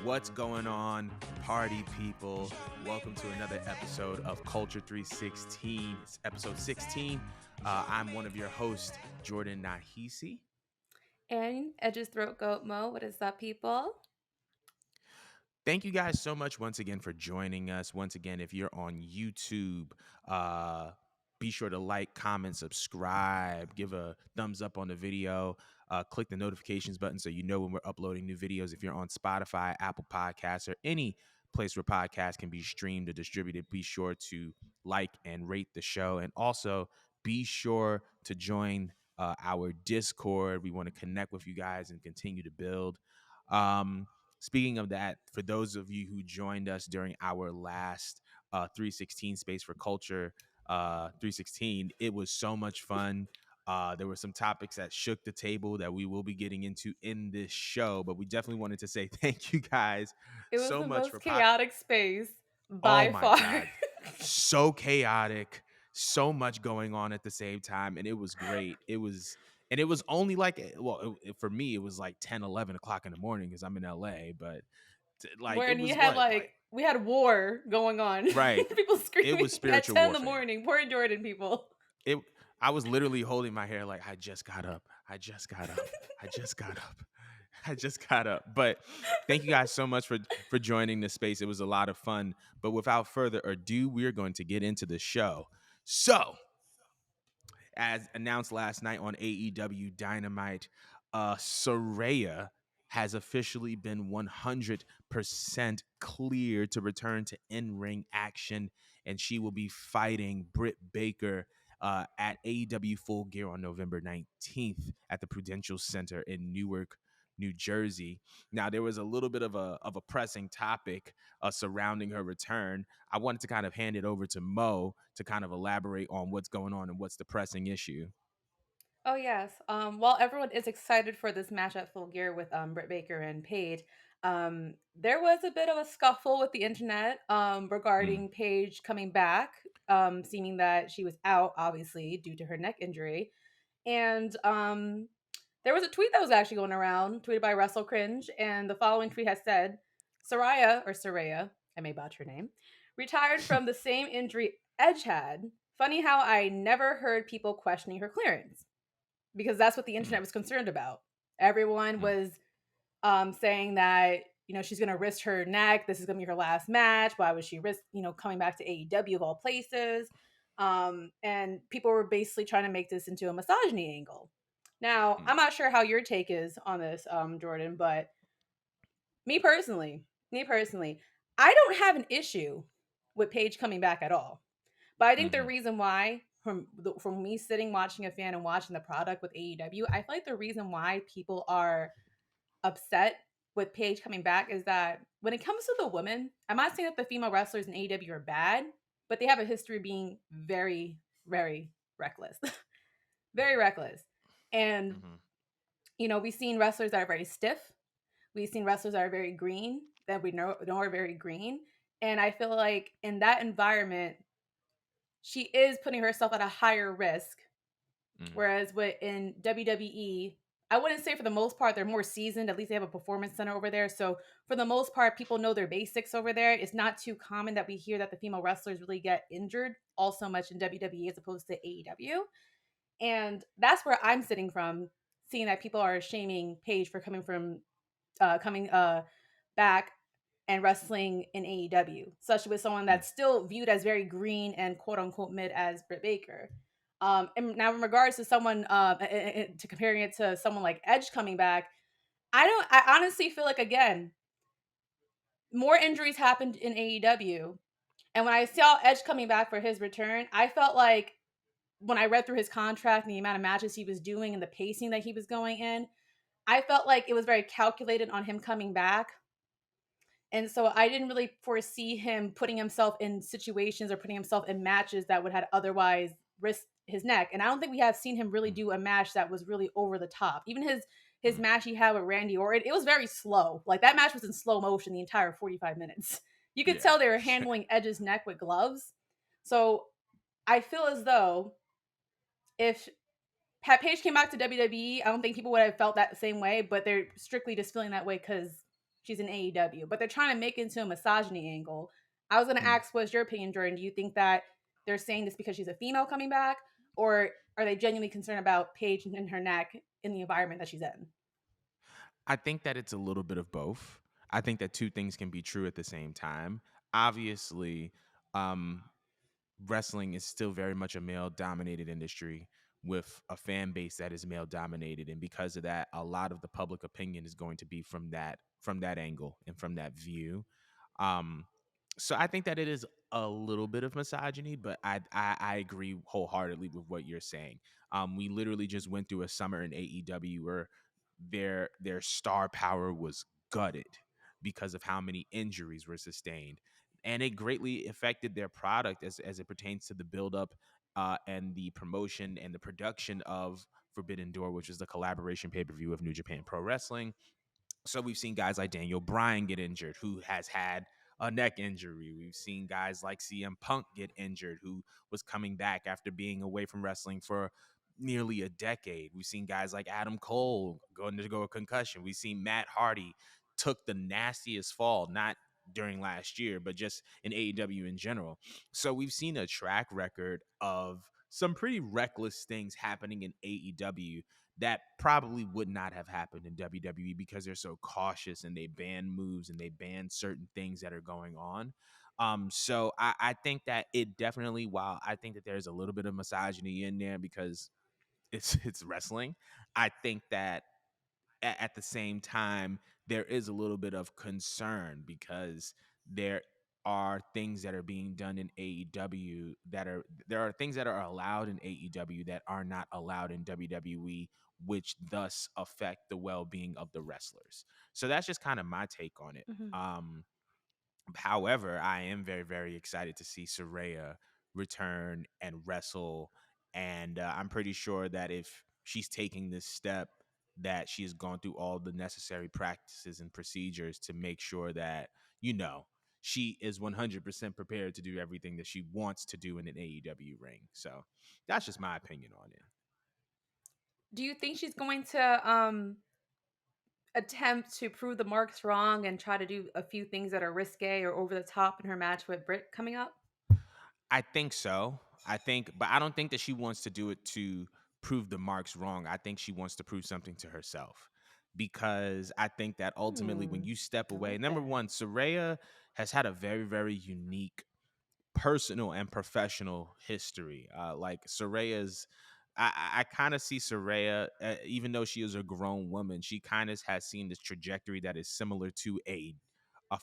What's going on, party people? Welcome to another episode of Culture 316. It's episode 16. I'm one of your hosts, Jordan Nahisi. And Edge's Throat Goat Mo. What is up, people? Thank you guys so much once again for joining us. Once again, if you're on YouTube, uh, be sure to like, comment, subscribe, give a thumbs up on the video, click the notifications button so you know when we're uploading new videos. If you're on Spotify, Apple Podcasts, or any place where podcasts can be streamed or distributed, be sure to like and rate the show. And also be sure to join our Discord. We want to connect with you guys and continue to build. Speaking of that, for those of you who joined us during our last 316 Space for Culture 316, it was so much fun. There were some topics that shook the table that we will be getting into in this show, but we definitely wanted to say thank you guys It was so the much most for chaotic space Oh by my far. God. So chaotic, so much going on at the same time. And it was great. It was only like, for me, it was like 10, 11 o'clock in the morning because I'm in LA. But like, it When you was had what? Like, we had war going on. right. People It was screaming at spiritual 10 in the warfare. morning. Poor Jordan people. It, I was literally holding my hair like, I just got up. I just got up. I just got up. I just got up. But thank you guys so much for joining this space. It was a lot of fun. But without further ado, we're going to get into the show. So, as announced last night on AEW Dynamite, Saraya has officially been 100% cleared to return to in-ring action, and she will be fighting Britt Baker at AEW Full Gear on November 19th at the Prudential Center in Newark, New Jersey. Now, there was a little bit of a pressing topic surrounding her return. I wanted to kind of hand it over to Mo to kind of elaborate on what's going on and what's the pressing issue. Oh yes. While everyone is excited for this match at Full Gear with Britt Baker and Paige, there was a bit of a scuffle with the internet Mm, regarding Paige coming back, seeming that she was out obviously due to her neck injury. And there was a tweet that was actually going around, tweeted by Russell Cringe, and the following tweet has said, Saraya, I may botch her name, retired from the same injury Edge had. Funny how I never heard people questioning her clearance because that's what the mm, internet was concerned about. Everyone mm, was saying that she's going to risk her neck. This is going to be her last match. Why would she risk coming back to AEW of all places? And people were basically trying to make this into a misogyny angle. Now, mm, I'm not sure how your take is on this, Jordan, but me personally, I don't have an issue with Paige coming back at all. But I think the mhm, reason why, from me sitting watching a fan and watching the product with AEW, I feel like the reason why people are upset with Paige coming back is that when it comes to the women, I'm not saying that the female wrestlers in AEW are bad, but they have a history of being very, very reckless, very reckless. And mhm, we've seen wrestlers that are very stiff. We've seen wrestlers that are very green, that we know are very green. And I feel like in that environment, she is putting herself at a higher risk. mm, Whereas in WWE, I wouldn't say for the most part they're more seasoned. At least they have a performance center over there. So for the most part, people know their basics over there. It's not too common that we hear that the female wrestlers really get injured all so much in WWE as opposed to AEW. And that's where I'm sitting from, seeing that people are shaming Paige for coming back and wrestling in AEW, especially with someone mm, that's still viewed as very green and quote unquote mid as Britt Baker. And now, in regards to someone, to comparing it to someone like Edge coming back, I honestly feel like again, more injuries happened in AEW, and when I saw Edge coming back for his return, I felt like when I read through his contract and the amount of matches he was doing and the pacing that he was going in, I felt like it was very calculated on him coming back. And so I didn't really foresee him putting himself in situations or putting himself in matches that would have otherwise risked his neck. And I don't think we have seen him really mm, do a match that was really over the top. Even his mm. match he had with Randy Orton, it was very slow. Like that match was in slow motion the entire 45 minutes. You could Yeah. tell they were handling Edge's neck with gloves. So I feel as though if Pat Page came back to WWE, I don't think people would have felt that the same way, but they're strictly just feeling that way because she's in AEW, but they're trying to make it into a misogyny angle. I was gonna Mm. ask, what's your opinion, Jordan? Do you think that they're saying this because she's a female coming back, or are they genuinely concerned about Paige and her neck in the environment that she's in? I think that it's a little bit of both. I think that two things can be true at the same time. Obviously, um, wrestling is still very much a male dominated industry with a fan base that is male dominated, and because of that, a lot of the public opinion is going to be from that angle and from that view. um so I think that it is a little bit of misogyny, but I agree wholeheartedly with what you're saying. We literally just went through a summer in AEW where their star power was gutted because of how many injuries were sustained, and it greatly affected their product as it pertains to the buildup and the promotion and the production of Forbidden Door, which is the collaboration pay per view of New Japan Pro Wrestling. So we've seen guys like Daniel Bryan get injured, who has had a neck injury. We've seen guys like CM Punk get injured, who was coming back after being away from wrestling for nearly a decade. We've seen guys like Adam Cole going to go a concussion. We've seen Matt Hardy took the nastiest fall, not during last year, but just in AEW in general. So we've seen a track record of some pretty reckless things happening in AEW that probably would not have happened in WWE because they're so cautious and they ban moves and they ban certain things that are going on. So I think that it definitely, while I think that there's a little bit of misogyny in there because it's wrestling, I think that at the same time, there is a little bit of concern because there are things that are being done in AEW that are there are things that are allowed in AEW that are not allowed in WWE, which thus affect the well-being of the wrestlers. So that's just kind of my take on it. Mhm. However, I am very, very excited to see Saraya return and wrestle. And I'm pretty sure that if she's taking this step, that she has gone through all the necessary practices and procedures to make sure that, you know, she is 100% prepared to do everything that she wants to do in an AEW ring. So that's just my opinion on it. Do you think she's going to attempt to prove the marks wrong and try to do a few things that are risque or over the top in her match with Britt coming up? I think so. But I don't think that she wants to do it to prove the marks wrong. I think she wants to prove something to herself because I think that ultimately, when Hmm. you step I away, like number that. one, Soraya has had a very, very unique personal and professional history. Like Soraya's, I kind of see Soraya, even though she is a grown woman, she kind of has seen this trajectory that is similar to a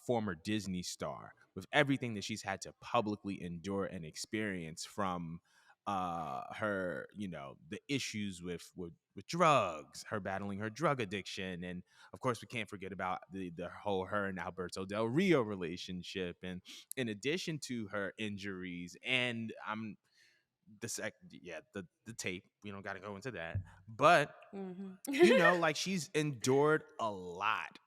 former Disney star with everything that she's had to publicly endure and experience from her, you know, the issues with drugs, her battling her drug addiction, and of course we can't forget about the whole her and Alberto Del Rio relationship, and in addition to her injuries and I'm the sec yeah the tape, we don't got to go into that, but Mhm. you know, like she's endured a lot.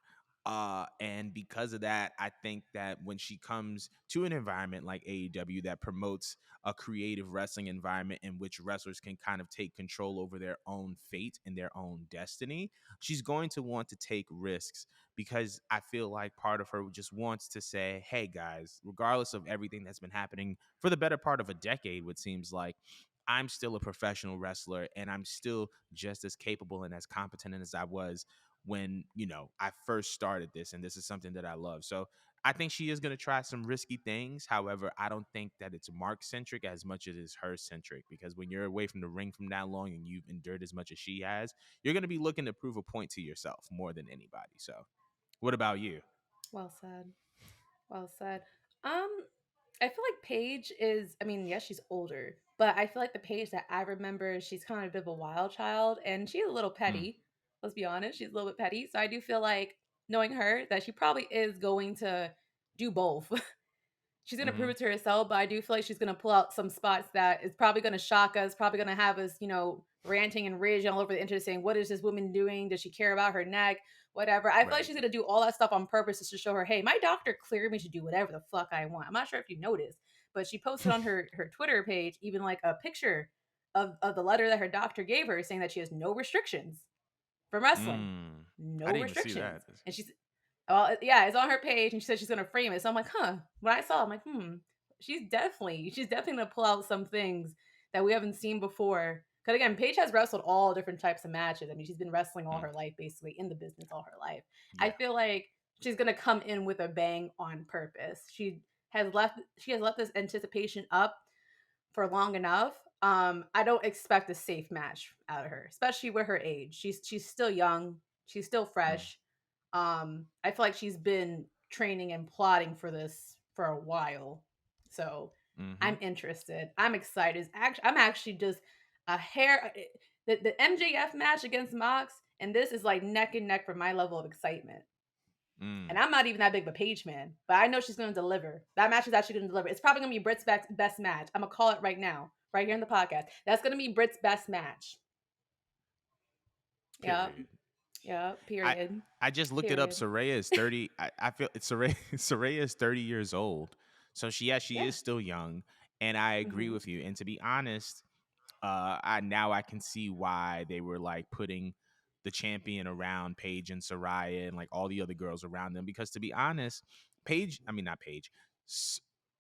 And because of that, I think that when she comes to an environment like AEW that promotes a creative wrestling environment in which wrestlers can kind of take control over their own fate and their own destiny, she's going to want to take risks because I feel like part of her just wants to say, hey guys, regardless of everything that's been happening for the better part of a decade, what seems like, I'm still a professional wrestler and I'm still just as capable and as competent as I was when, you know, I first started this, and this is something that I love. So I think she is going to try some risky things. However, I don't think that it's Mark centric as much as it is her centric, because when you're away from the ring from that long and you've endured as much as she has, you're going to be looking to prove a point to yourself more than anybody. So what about you? Well said. Well said. Um, I feel like Paige is, I mean, yes, she's older, but I feel like the Paige that I remember, she's kind of a bit of a wild child and she's a little Mm, petty. Let's be honest, she's a little bit petty. So I do feel like knowing her that she probably is going to do both. She's gonna prove hmm. it to herself, but I do feel like she's gonna pull out some spots that is probably gonna shock us, probably gonna have us, ranting and raging all over the internet saying, "What is this woman doing? Does she care about her neck? Whatever." I feel like Right. she's gonna do all that stuff on purpose just to show her, "Hey, my doctor cleared me to do whatever the fuck I want." I'm not sure if you noticed, but she posted on her Twitter page even like a picture of the letter that her doctor gave her, saying that she has no restrictions from wrestling, Mm, I no didn't even see that. restrictions, and she's Well, yeah, it's on her page, and she said she's gonna frame it. So I'm like, huh. When I saw, it, I'm like, she's definitely gonna pull out some things that we haven't seen before. Because again, Paige has wrestled all different types of matches. I mean, she's been wrestling all Mm, her life, basically in the business all her life. I yeah. feel like she's gonna come in with a bang on purpose. She has left this anticipation up for long enough. I don't expect a safe match out of her, especially with her age. She's still young. She's still Mm, fresh. I feel like she's been training and plotting for this for a while. So mm-hmm. I'm interested. I'm excited. I'm actually just a hair. The MJF match against Mox, and this is like neck and neck for my level of excitement. And Mm. I'm not even that big of a Page man, but I know she's going to deliver. That match is actually going to deliver. It's probably going to be Britt's best match. I'm going to call it right now, right here in the podcast. That's going to be Britt's best match. Yep. Period. Yep. I Period. I just looked it up. Period. Soraya is 30. I feel Soraya Soraya is 30 years old. So she Yeah. is still young. And I agree Hmm. with you. And to be honest, I can see why they were like putting the champion around Paige and Soraya and like all the other girls around them. Because to be honest, Paige, I mean not Paige, S-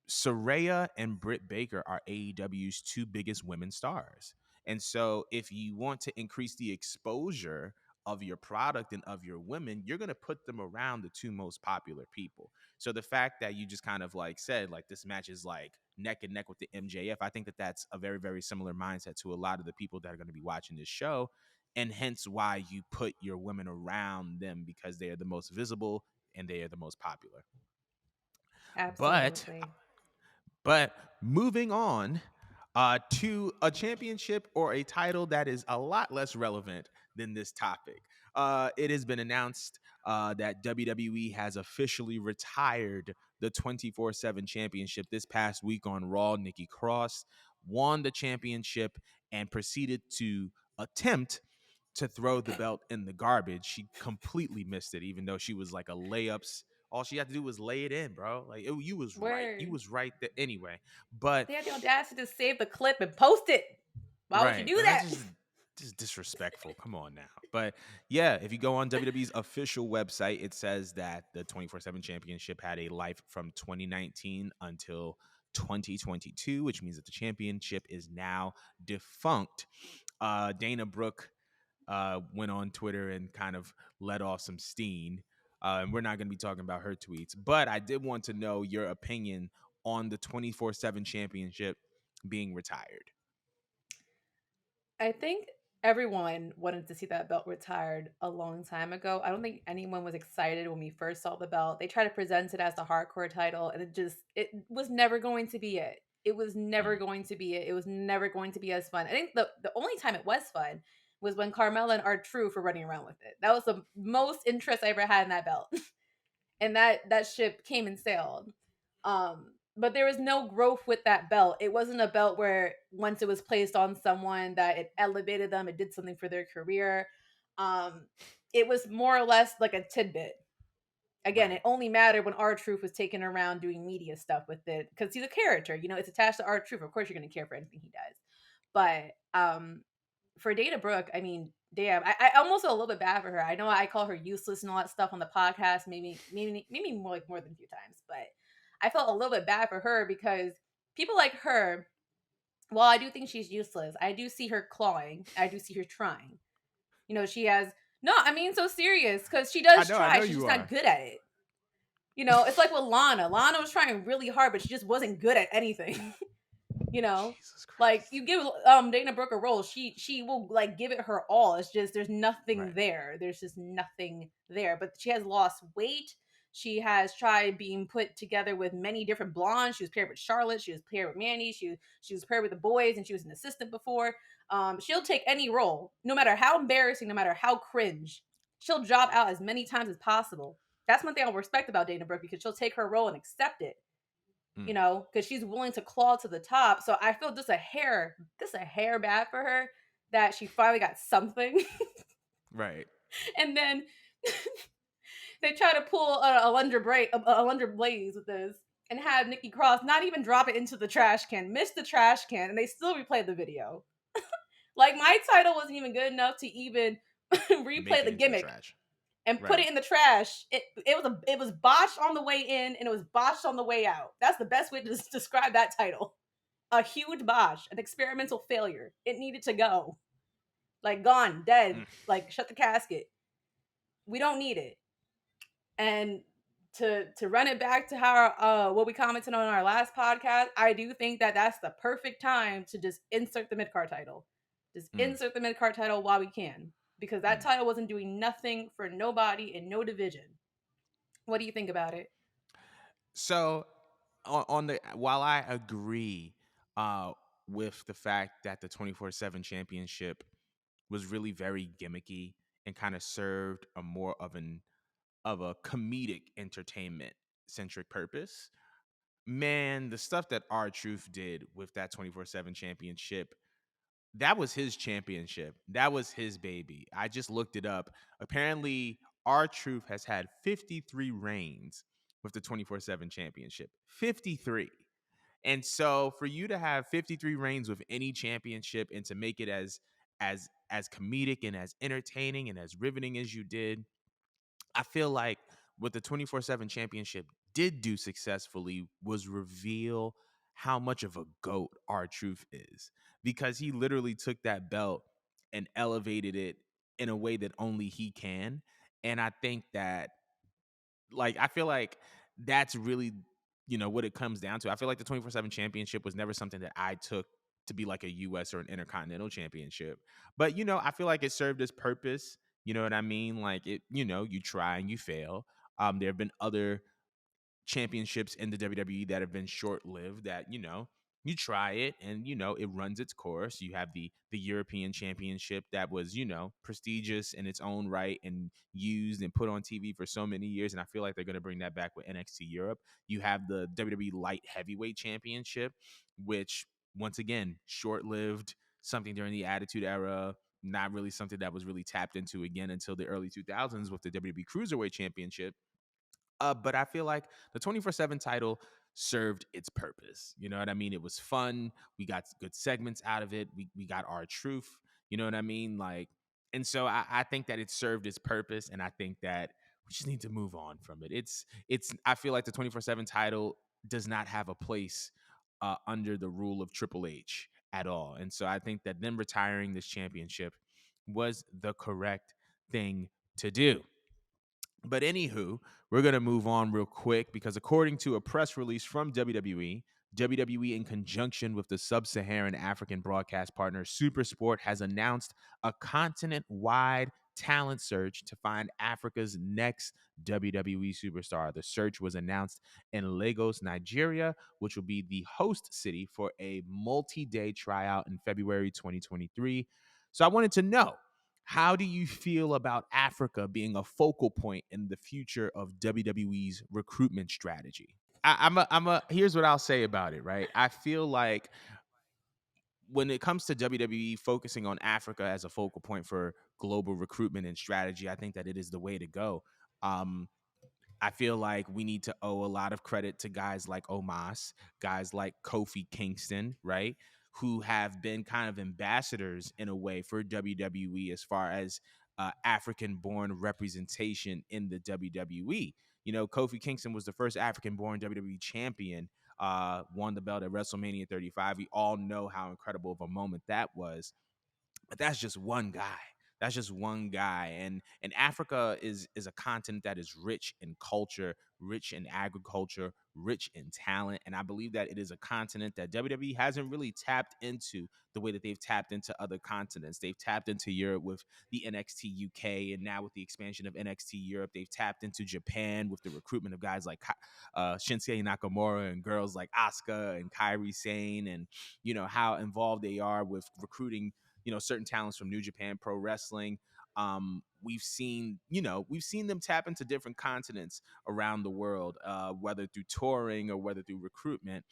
Soraya and Britt Baker are AEW's two biggest women stars. And so if you want to increase the exposure of your product and of your women, you're going to put them around the two most popular people. So the fact that you just kind of like said, like this match is like neck and neck with the MJF, I think that that's a very, very similar mindset to a lot of the people that are going to be watching this show. And hence why you put your women around them because they are the most visible and they are the most popular. But Absolutely. but moving on to a championship or a title that is a lot less relevant than this topic. It has been announced that WWE has officially retired the 24/7 championship this past week on Raw. Nikki Cross won the championship and proceeded to attempt to throw the belt in the garbage. She completely missed it, even though she was like a layups. All she had to do was lay it in, bro. Like you was right. You Word. was right there anyway. But They had the audacity to save the clip and post it. Why would you right, do and that's that? just disrespectful. Come on now. But yeah, if you go on WWE's official website, it says that the 24/7 championship had a life from 2019 until 2022, which means that the championship is now defunct. Dana Brooke went on Twitter and kind of let off some steam. And we're not going to be talking about her tweets, but I did want to know your opinion on the 24/7 championship being retired. I think everyone wanted to see that belt retired a long time ago. I don't think anyone was excited when we first saw the belt. They tried to present it as the hardcore title, and it was never going to be it. It was never Mm, going to be it. It was never going to be as fun. I think the only time it was fun was when Carmella and R Truth were running around with it. That was the most interest I ever had in that belt. And that ship came and sailed. But there was no growth with that belt. It wasn't a belt where once it was placed on someone that it elevated them, it did something for their career. Um, it was more or less like a tidbit. Again, right. it only mattered when R Truth was taken around doing media stuff with it because he's a character. You know, it's attached to R Truth. Of course, you're going to care for anything he does. But for Dana Brooke, I mean, damn, I almost feel a little bit bad for her. I know I call her useless and all that stuff on the podcast, maybe more like more than a few times, but I felt a little bit bad for her because people like her, while I do think she's useless, I do see her clawing, I do see her trying. You know, she has no, I mean so serious because she does I know try. She's you just not are. good at it. You know, it's like with Lana. Lana was trying really hard, but she just wasn't good at anything. You know, Jesus like Christ. you give Dana Brooke a role, she will like give it her all. It's just there's nothing Right. there. There's just nothing there. But she has lost weight. She has tried being put together with many different blondes. She was paired with Charlotte. She was paired with Mandy. She was paired with the boys, and she was an assistant before. She'll take any role, no matter how embarrassing, no matter how cringe. She'll drop out as many times as possible. That's one thing I'll respect about Dana Brooke because she'll take her role and accept it, you Mm, know, because she's willing to claw to the top. So I feel just a hair bad for her that she finally got something. right. And then they try to pull a Lunder Blaze with this and have Nikki Cross not even drop it into the trash can, miss the trash can, and they still replay the video. Like my title wasn't even good enough to even Make replay it the into the gimmick. trash. and put Right. it in the trash. It was botched on the way in and it was botched on the way out. That's the best way to describe that title. A huge botch, an experimental failure. It needed to go. Like gone, dead. Mm, Like shut the casket. We don't need it. And to run it back to how what we commented on our last podcast, I do think that that's the perfect time to just insert the mid card title. Just mm, insert the mid card title while we can, because that mm. title wasn't doing nothing for nobody in no division. What do you think about it? So on the while I agree uh with the fact that the 24/7 championship was really very gimmicky and kind of served a more of a comedic entertainment centric purpose. Man, the stuff that R Truth did with that 24/7 championship, that was his championship. That was his baby. I just looked it up. Apparently, R Truth has had 53 reigns with the 24/7 championship. 53. And so for you to have 53 reigns with any championship and to make it as comedic and as entertaining and as riveting as you did, I feel like what the 24/7 championship did do successfully was reveal how much of a goat R Truth is, because he literally took that belt and elevated it in a way that only he can. And I think that, like, I feel like that's really, what it comes down to. I feel like the 24/7 championship was never something that I took to be like a US or an intercontinental championship. But, I feel like it served its purpose. You know what I mean? Like, you try and you fail. There have been other championships in the WWE that have been short-lived that, you try it and it runs its course. You have the European Championship that was, prestigious in its own right and used and put on TV for so many years, and I feel like they're going to bring that back with NXT Europe. You have the WWE Light Heavyweight Championship, which once again, short-lived, something during the Attitude Era, not really something that was really tapped into again until the early 2000s with the WWE Cruiserweight Championship. But I feel like the 24/7 title served its purpose. You know what I mean? It was fun. We got good segments out of it. We got our truth. You know what I mean? Like, and so I think that it served its purpose, and I think that we just need to move on from it. It's I feel like the 24/7 title does not have a place under the rule of Triple H at all. And so I think that them retiring this championship was the correct thing to do. But anywho, we're gonna move on real quick because according to a press release from WWE, in conjunction with the sub-Saharan African broadcast partner SuperSport, has announced a continent-wide talent search to find Africa's next WWE superstar. The search was announced in Lagos, Nigeria, which will be the host city for a multi-day tryout in February 2023. So I wanted to know, how do you feel about Africa being a focal point in the future of WWE's recruitment strategy? Here's what I'll say about it, right? I feel like when it comes to WWE focusing on Africa as a focal point for global recruitment and strategy, I think that it is the way to go. Um, I feel like we need to owe a lot of credit to guys like Omos, guys like Kofi Kingston, right? Who have been kind of ambassadors in a way for WWE as far as African born representation in the WWE. Kofi Kingston was the first African born WWE champion, won the belt at WrestleMania 35. We all know how incredible of a moment that was, but that's just one guy. That's just one guy. And Africa is a continent that is rich in culture, rich in agriculture, rich in talent. And I believe that it is a continent that WWE hasn't really tapped into the way that they've tapped into other continents. They've tapped into Europe with the NXT UK, and now with the expansion of NXT Europe, they've tapped into Japan with the recruitment of guys like Shinsuke Nakamura and girls like Asuka and Kairi Sane, and how involved they are with recruiting certain talents from New Japan Pro Wrestling. We've seen them tap into different continents around the world, whether through touring or whether through recruitment.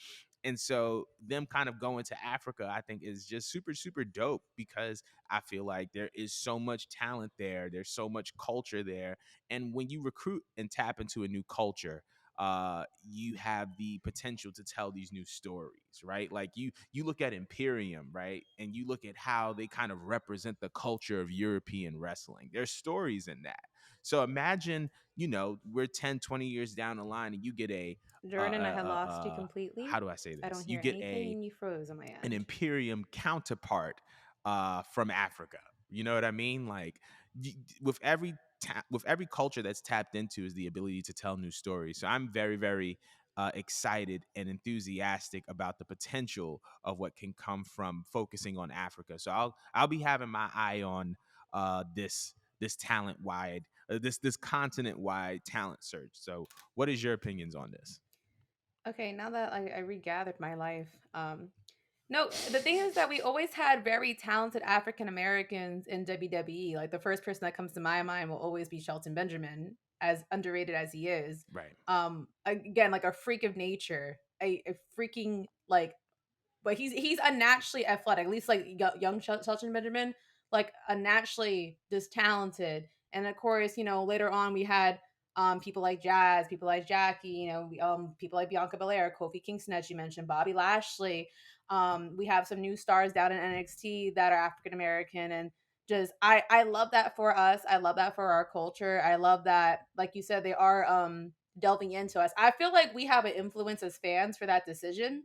And so them kind of going to Africa, I think, is just super, super dope, because I feel like there is so much talent there. There's so much culture there. And when you recruit and tap into a new culture, you have the potential to tell these new stories, right? Like you look at Imperium, right, and you look at how they kind of represent the culture of European wrestling. There's stories in that. So imagine, we're 10, 20 years down the line and you get Jordan, I had lost you how completely. do I say I don't this? You hear get anything and you froze on my an end. imperium counterpart from Africa. You know what I mean? Like with with every culture that's tapped into is the ability to tell new stories. So I'm very, very excited and enthusiastic about the potential of what can come from focusing on Africa. So I'll be having my eye on this talent wide this continent wide talent search. So what is your opinions on this? Okay, now that I regathered my life, no, the thing is that we always had very talented African Americans in WWE. Like the first person that comes to my mind will always be Shelton Benjamin, as underrated as he is. Right. Again, like a freak of nature, a freaking like, but he's unnaturally athletic. At least like young Shelton Benjamin, like unnaturally just talented. And of course, later on we had people like Jazz, people like Jackie, people like Bianca Belair, Kofi Kingston, as you mentioned, Bobby Lashley. We have some new stars down in NXT that are African American, and just I love that for us. I love that for our culture. I love that, like you said, they are delving into us. I feel like we have an influence as fans for that decision,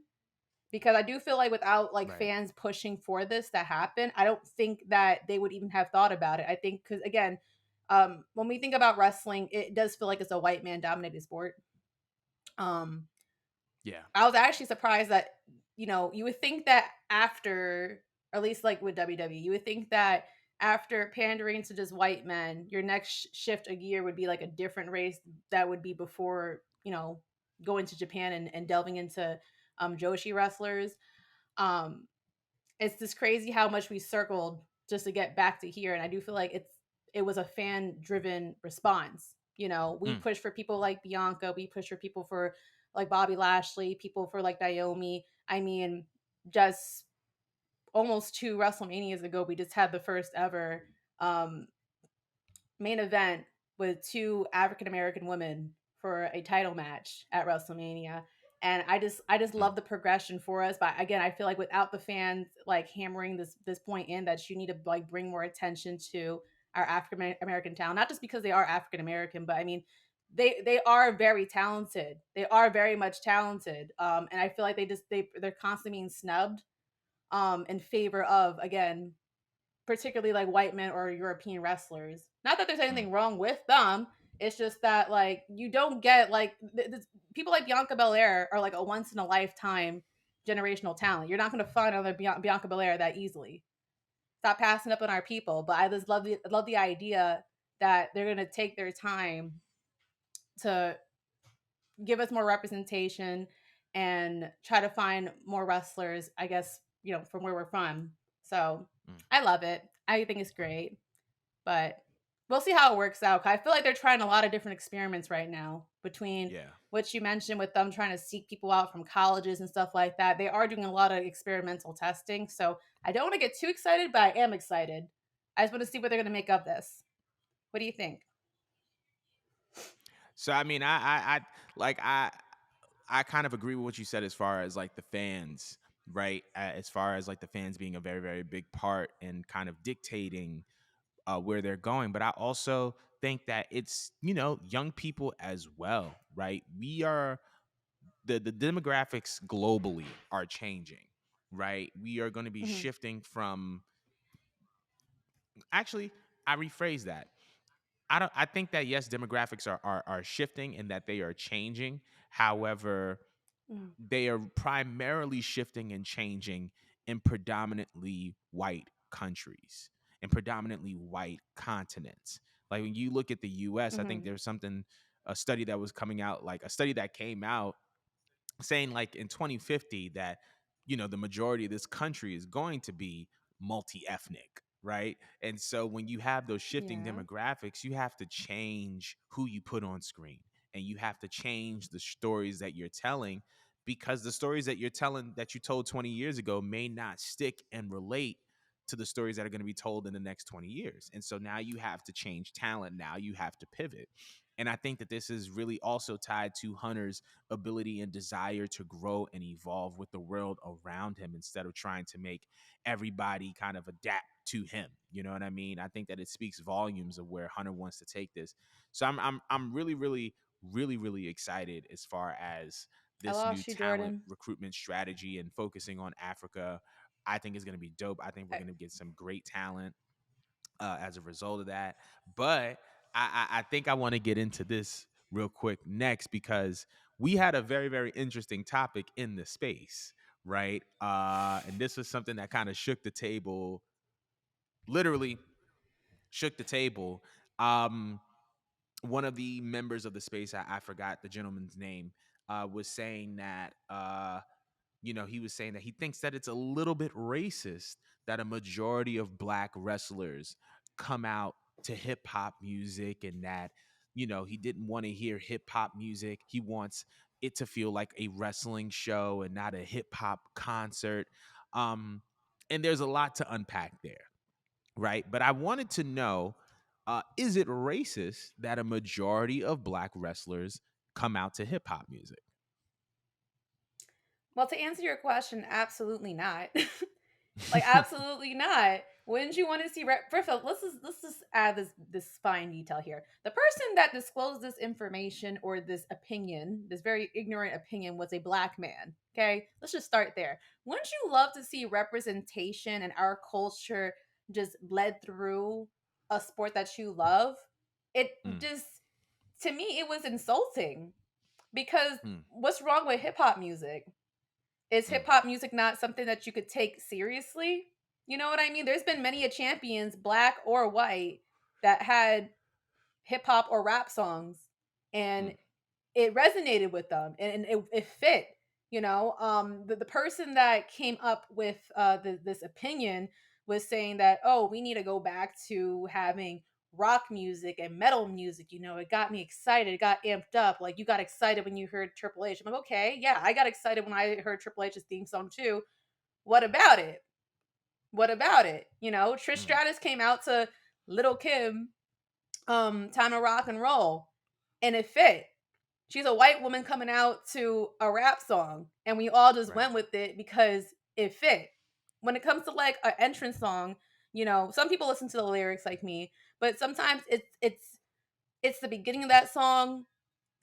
because I do feel like without like Right. fans pushing for this to happen, I don't think that they would even have thought about it. I think because again, when we think about wrestling, it does feel like it's a white man dominated sport. Um, Yeah. I was actually surprised that you would think that after, or at least like with WWE, you would think that after pandering to just white men, your next shift a gear would be like a different race that would be before going to Japan and delving into Joshi wrestlers. um it's just crazy how much we circled just to get back to here, and I do feel like it was a fan driven response. We Mm. push for people like Bianca, we push for people for like Bobby Lashley, people for like Naomi. I mean, just almost 2 WrestleManias ago, we just had the first ever um main event with two African American women for a title match at WrestleMania. And I just Mm. love the progression for us. But again, I feel like without the fans like hammering this point in, that you need to like bring more attention to our African American talent, not just because they are African American, but I mean they are very talented. They are very much talented. And I feel like they're constantly being snubbed in favor of, again, particularly like white men or European wrestlers. Not that there's Mm. anything wrong with them. It's just that like you don't get like people like Bianca Belair are like a once in a lifetime generational talent. You're not going to find another Bianca Belair that easily. Stop passing up on our people. But I just love the idea that they're going to take their time to give us more representation and try to find more wrestlers, I guess, from where we're from. So Mm. I love it. I think it's great. But we'll see how it works out. 'Cause I feel like they're trying a lot of different experiments right now, between Yeah. what you mentioned with them trying to seek people out from colleges and stuff like that. They are doing a lot of experimental testing. So I don't want to get too excited, but I am excited. I just want to see what they're going to make of this. What do you think? So I mean, like I kind of agree with what you said as far as like the fans, right? As far as like the fans being a very, very big part in kind of dictating where they're going. But I also think that it's, young people as well, right? We are the demographics globally are changing, right? We are going to be Hmm. shifting from actually, I rephrase that. I think that yes, demographics are shifting and that they are changing. However, Hmm. they are primarily shifting and changing in predominantly white countries and predominantly white continents. Like when you look at the US, I think Hmm. there's something, a study that was coming out, like a study that came out saying like in 2050 that the majority of this country is going to be multi-ethnic, right? And so when you have those shifting Yeah. demographics, you have to change who you put on screen, and you have to change the stories that you're telling, because the stories that you're telling that you told 20 years ago may not stick and relate to the stories that are going to be told in the next 20 years. And so now you have to change talent, now you have to pivot. And I think that this is really also tied to Hunter's ability and desire to grow and evolve with the world around him instead of trying to make everybody kind of adapt to him. You know what I mean? I think that it speaks volumes of where Hunter wants to take this. So I'm really, really, really, really excited as far as I this new lost you, talent Jordan. recruitment strategy and focusing on Africa. I think is going to be dope. I think we're going to get some great talent as a result of that. But I think I want to get into this real quick next because we had a very, very interesting topic in the space, right? And this was something that kind of shook the table, literally shook the table. Um, One of the members of the space, I forgot the gentleman's name, was saying that he was saying that he thinks that it's a little bit racist that a majority of black wrestlers come out to hip hop music and that, he didn't want to hear hip hop music. He wants it to feel like a wrestling show and not a hip hop concert. Um, and there's a lot to unpack there, right? But I wanted to know, is it racist that a majority of black wrestlers come out to hip hop music? Well, to answer your question, absolutely not. Like, absolutely not. Wouldn't you want to see? First of all, let's just add this fine detail here. The person that disclosed this information or this opinion, this very ignorant opinion, was a black man. Okay, let's just start there. Wouldn't you love to see representation in our culture just bled through a sport that you love? It Mm, just, to me, it was insulting because mm, what's wrong with hip hop music? Is hip mm, hop music not something that you could take seriously? You know what I mean? There's been many a champions, black or white, that had hip hop or rap songs, and mm, it resonated with them, and it fit. The person that came up with this opinion was saying that, oh, we need to go back to having rock music and metal music. It got me excited, it got amped up. Like, you got excited when you heard Triple H. I'm like, okay, yeah, I got excited when I heard Triple H's theme song too. What about it? What about it? Trish mm. Stratus came out to Little Kim, Time of Rock and Roll, and it fit. She's a white woman coming out to a rap song, and we all just Right. went with it because it fit. When it comes to like an entrance song, some people listen to the lyrics like me, but sometimes it's the beginning of that song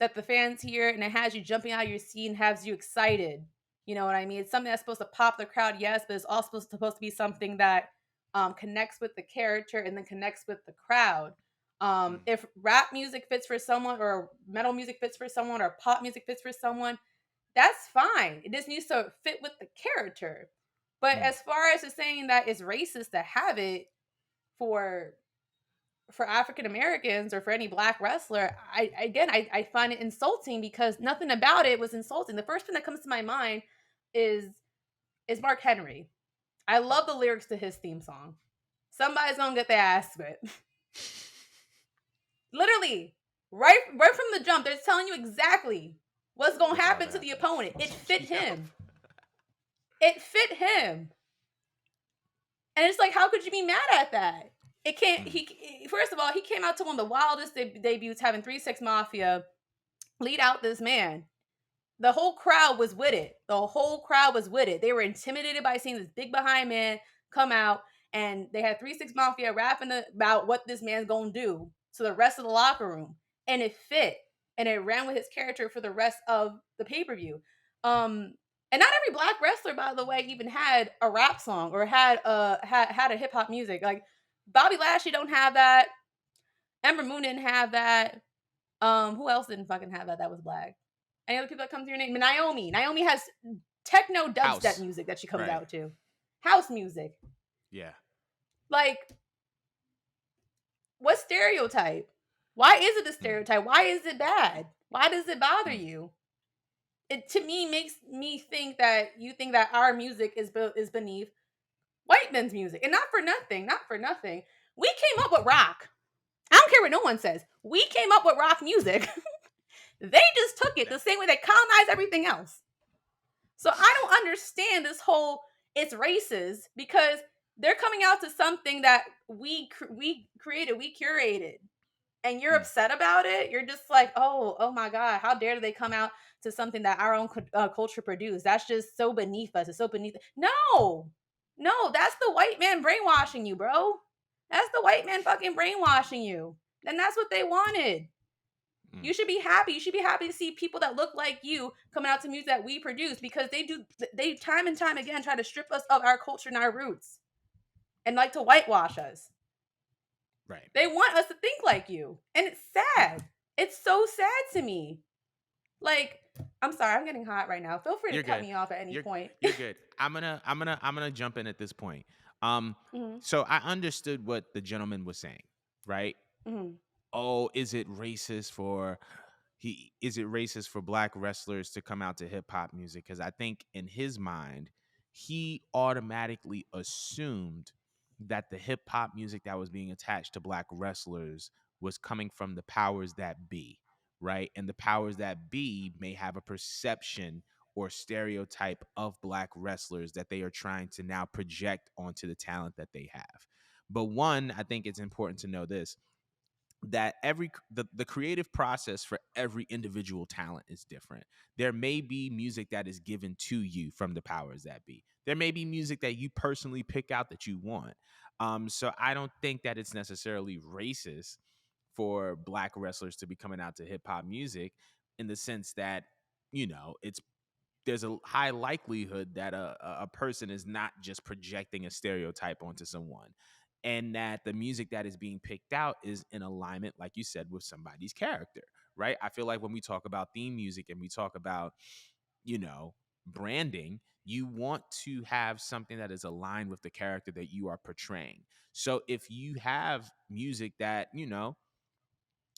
that the fans hear, and it has you jumping out of your seat and has you excited. You know what I mean? It's something that's supposed to pop the crowd, yes, but it's also supposed to be something that connects with the character and then connects with the crowd. Mm, If rap music fits for someone, or metal music fits for someone, or pop music fits for someone, that's fine. It just needs to fit with the character. But mm, as far as just saying that it's racist to have it for African Americans or for any black wrestler, I find it insulting because nothing about it was insulting. The first thing that comes to my mind is Mark Henry. I love the lyrics to his theme song. Somebody's gonna get their ass whipped. Literally, right from the jump, they're telling you exactly what's gonna what's about happen to to the happen? opponent. It fit Yep. him. It fit him. And it's like, how could you be mad at that? It can't. Mm, First of all, he came out to one of the wildest debuts, having 3-6 Mafia lead out this man. The whole crowd was with it. The whole crowd was with it. They were intimidated by seeing this big behind man come out, and they had 3-6 Mafia rapping about what this man's gonna do to the rest of the locker room, and it fit, and it ran with his character for the rest of the pay per view. And not every black wrestler, by the way, even had a rap song or had a hip hop music. Like, Bobby Lashley don't have that. Ember Moon didn't have that. Who else didn't fucking have that was black? Any other people that come to your name? Naomi. Naomi has techno dubstep house. music that she comes Right. out to. House music. Yeah. Like, what stereotype? Why is it a Mm, stereotype? Why is it bad? Why does it bother mm, you? It, to me, makes me think that you think that our music is beneath white men's music. And not for nothing. Not for nothing. We came up with rock. I don't care what no one says. We came up with rock music. They just took it the yeah. same way they colonized everything else. So I don't understand this whole it's racist because they're coming out to something that we created, we curated. and you're Mm, upset about it, you're just like, oh my God, how dare they come out to something that our own culture produced? That's just so beneath us. It's so beneath. No, no, that's the white man brainwashing you, bro. That's the white man fucking brainwashing you. And that's what they wanted. mm. You should be happy. You should be happy to see people that look like you coming out to music that we produce because they time and time again try to strip us of our culture and our roots and like to whitewash us. Right. They want us to think like you. And it's Mm. sad. It's so sad to me. Like, I'm sorry, I'm getting hot right now. Feel free to You're cut good. me off at any You're point. you're good. I'm gonna jump in at this point. Um, Mhm, so I understood what the gentleman was saying, right? mhm. Oh, is it racist for he is it racist for black wrestlers to come out to hip hop music? Because I think in his mind, he automatically assumed that the hip hop music that was being attached to black wrestlers was coming from the powers that be, right? And the powers that be may have a perception or stereotype of black wrestlers that they are trying to now project onto the talent that they have. But one, I think it's important to know this, that the creative process for every individual talent is different. There may be music that is given to you from the powers that be. There may be music that you personally pick out that you want. So I don't think that it's necessarily racist for black wrestlers to be coming out to hip hop music, in the sense that, it's there's a high likelihood that a person is not just projecting a stereotype onto someone, and that the music that is being picked out is in alignment, like you said, with somebody's character, right? I feel like when we talk about theme music and we talk about, you know branding, you want to have something that is aligned with the character that you are portraying. So if you have music that,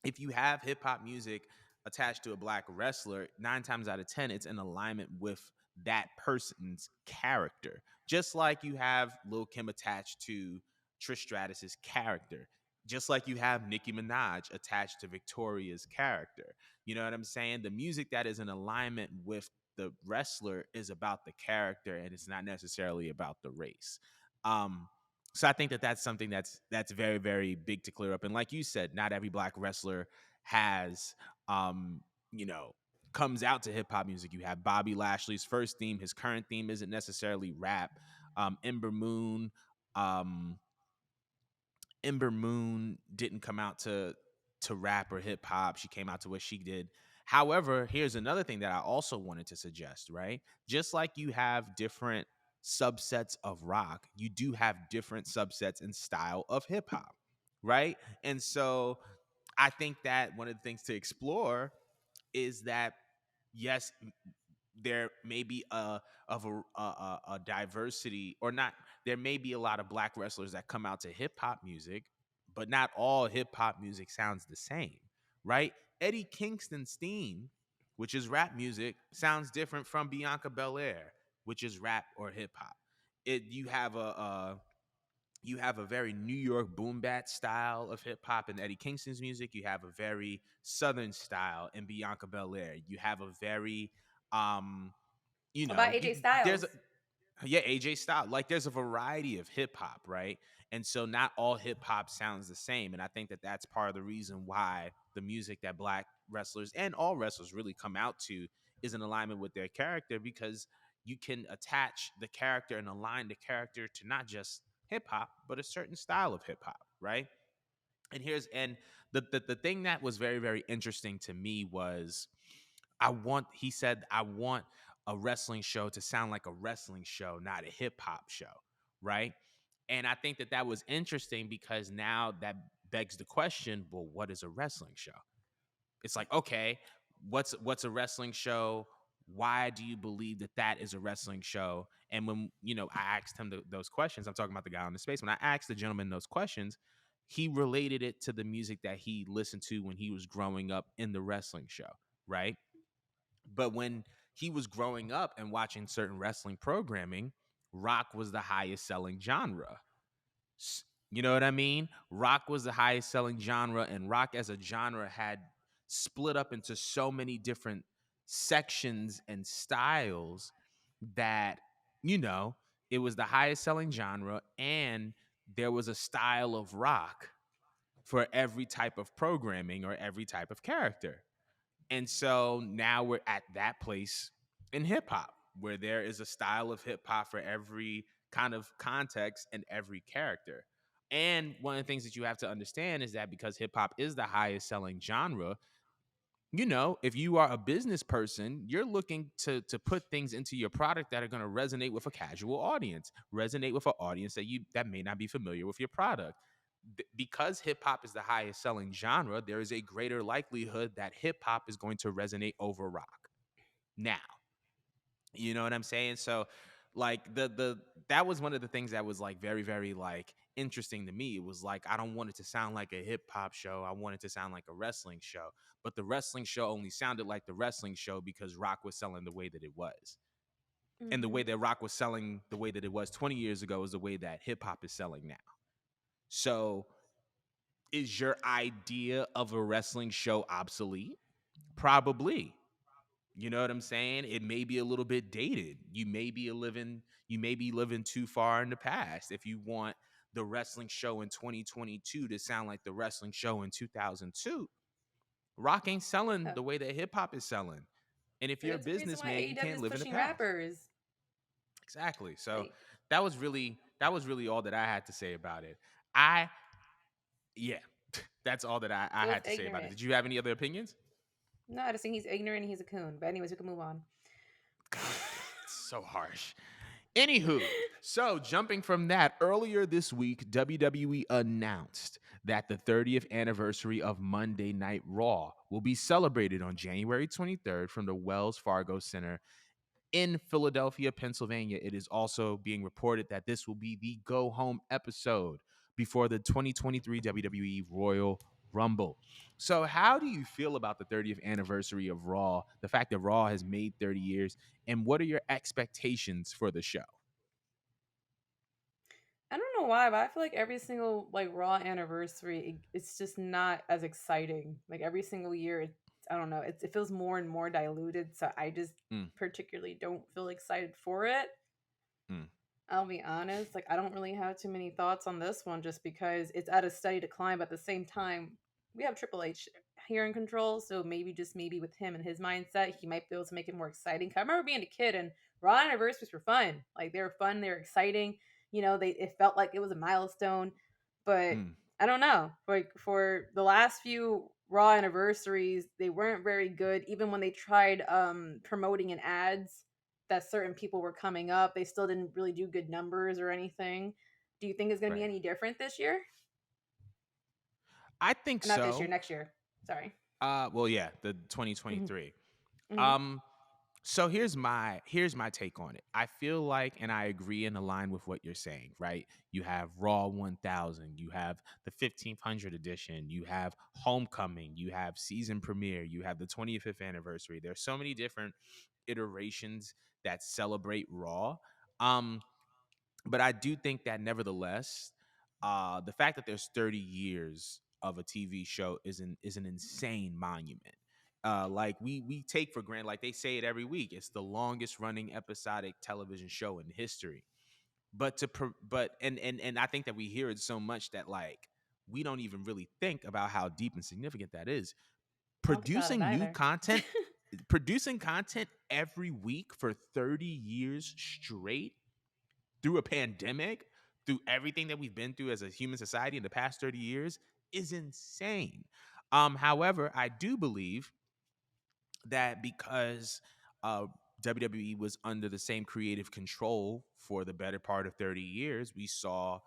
if you have hip hop music attached to a black wrestler, 9 times out of 10, it's in alignment with that person's character. Just like you have Lil Kim attached to Trish Stratus's character. Just like you have Nicki Minaj attached to Victoria's character. You know what I'm saying? The music that is in alignment with the wrestler is about the character, and it's not necessarily about the race. Um, so I think that that's something that's very, very big to clear up. And like you said, not every black wrestler has, um you know comes out to hip hop music. You have Bobby Lashley's first theme. His current theme isn't necessarily rap. Ember Moon, um Ember Moon didn't come out to rap or hip hop. She came out to what she did. However, here's another thing that I also wanted to suggest, right? Just like you have different subsets of rock, you do have different subsets and style of hip hop, right? And so I think that one of the things to explore is that, yes, there may be a diversity, or not, there may be a lot of black wrestlers that come out to hip hop music, but not all hip hop music sounds the same, right? Eddie Kingston's theme, which is rap music, sounds different from Bianca Belair, which is rap or hip hop. It You have a very New York boom bat style of hip hop in Eddie Kingston's music. You have a very Southern style in Bianca Belair. You have a very, um, About AJ there's Styles. yeah, AJ Styles. Like, there's a variety of hip hop, right? And so not all hip hop sounds the same. And I think that that's part of the reason why the music that black wrestlers and all wrestlers really come out to is in alignment with their character, because you can attach the character and align the character to not just hip hop, but a certain style of hip hop, right? And the thing that was very, very interesting to me was, he said, I want a wrestling show to sound like a wrestling show, not a hip hop show, right? And I think that that was interesting, because now that begs the question, well, what is a wrestling show? It's like, okay, what's a wrestling show? Why do you believe that that is a wrestling show? And when, I asked him those questions, I'm talking about the guy on the space. When I asked the gentleman those questions, he related it to the music that he listened to when he was growing up in the wrestling show, right? But when he was growing up and watching certain wrestling programming, rock was the highest selling genre. You know what I mean? Rock was the highest selling genre, and rock as a genre had split up into so many different sections and styles that, you know, it was the highest selling genre, and there was a style of rock for every type of programming or every type of character. And so now we're at that place in hip hop where there is a style of hip hop for every kind of context and every character. And one of the things that you have to understand is that because hip hop is the highest selling genre, if you are a business person, you're looking to put things into your product that are going to resonate with a casual audience, resonate with an audience that may not be familiar with your product. Because hip hop is the highest selling genre, there is a greater likelihood that hip hop is going to resonate over rock. Now, you know what I'm saying? So like the that was one of the things that was like very very like interesting to me. It was like I don't want it to sound like a hip hop show. I want it to sound like a wrestling show. But the wrestling show only sounded like the wrestling show because rock was selling the way that it was. And the way Mhm. that rock was selling the way that it was 20 years ago is the way that hip hop is selling now. So is your idea of a wrestling show obsolete? Probably. You know what I'm saying? It may be a little bit dated. You may be living too far in the past if you want the wrestling show in 2022 to sound like the wrestling show in 2002. Rock ain't selling Yeah. the way that hip hop is selling. And if Like, you're a that's the reason why businessman, you AEW can't is live in the pushing past. rappers. Exactly. So Like, that was really all that I had to say about it. I Yeah, that's all that I it was had to say about it. ignorant. Did you have any other opinions? No, I just think he's ignorant and he's a coon. But anyways, we can move on. God, it's so harsh. Anywho, so jumping from that, earlier this week, WWE announced that the 30th anniversary of Monday Night Raw will be celebrated on January 23rd from the Wells Fargo Center in Philadelphia, Pennsylvania. It is also being reported that this will be the go home episode before the 2023 WWE Royal Rumble. So, how do you feel about the 30th anniversary of Raw? The fact that Raw has made 30 years, and what are your expectations for the show? I don't know why, but I feel like every single like Raw anniversary, it's just not as exciting. Like every single year, I don't know, it feels more and more diluted. So I just Mm, particularly don't feel excited for it. mm, I'll be honest, like I don't really have too many thoughts on this one just because it's at a steady decline, but at the same time, we have Triple H here in control, so maybe just maybe with him and his mindset, he might be able to make it more exciting. 'Cause I remember being a kid and Raw anniversaries were fun. Like they were fun, they were exciting. They it felt like it was a milestone. But mm. I don't know. Like for the last few Raw anniversaries, they weren't very good. Even when they tried promoting in ads that certain people were coming up. They still didn't really do good numbers or anything. Do you think it's going to be Right. any different this year? I think Not this year, so. next year. Sorry. Well, yeah, the Hmm. 2023. Hmm. Um, So here's my take on it. I feel like, and I agree and align with what you're saying, right? You have Raw 1000, you have the 1500 edition, you have Homecoming, you have season premiere, you have the 25th anniversary. There's so many different iterations that celebrate Raw. Um, but I do think that nevertheless, the fact that there's 30 years of a TV show is an insane monument. Like we take for granted, like they say it every week. It's the longest running episodic television show in history. But and I think that we hear it so much that like we don't even really think about how deep and significant that is. I don't think about it Producing new either. content, producing content every week for 30 years straight through a pandemic, through everything that we've been through as a human society in the past 30 years is insane. However, I do believe that because WWE was under the same creative control for the better part of 30 years, we saw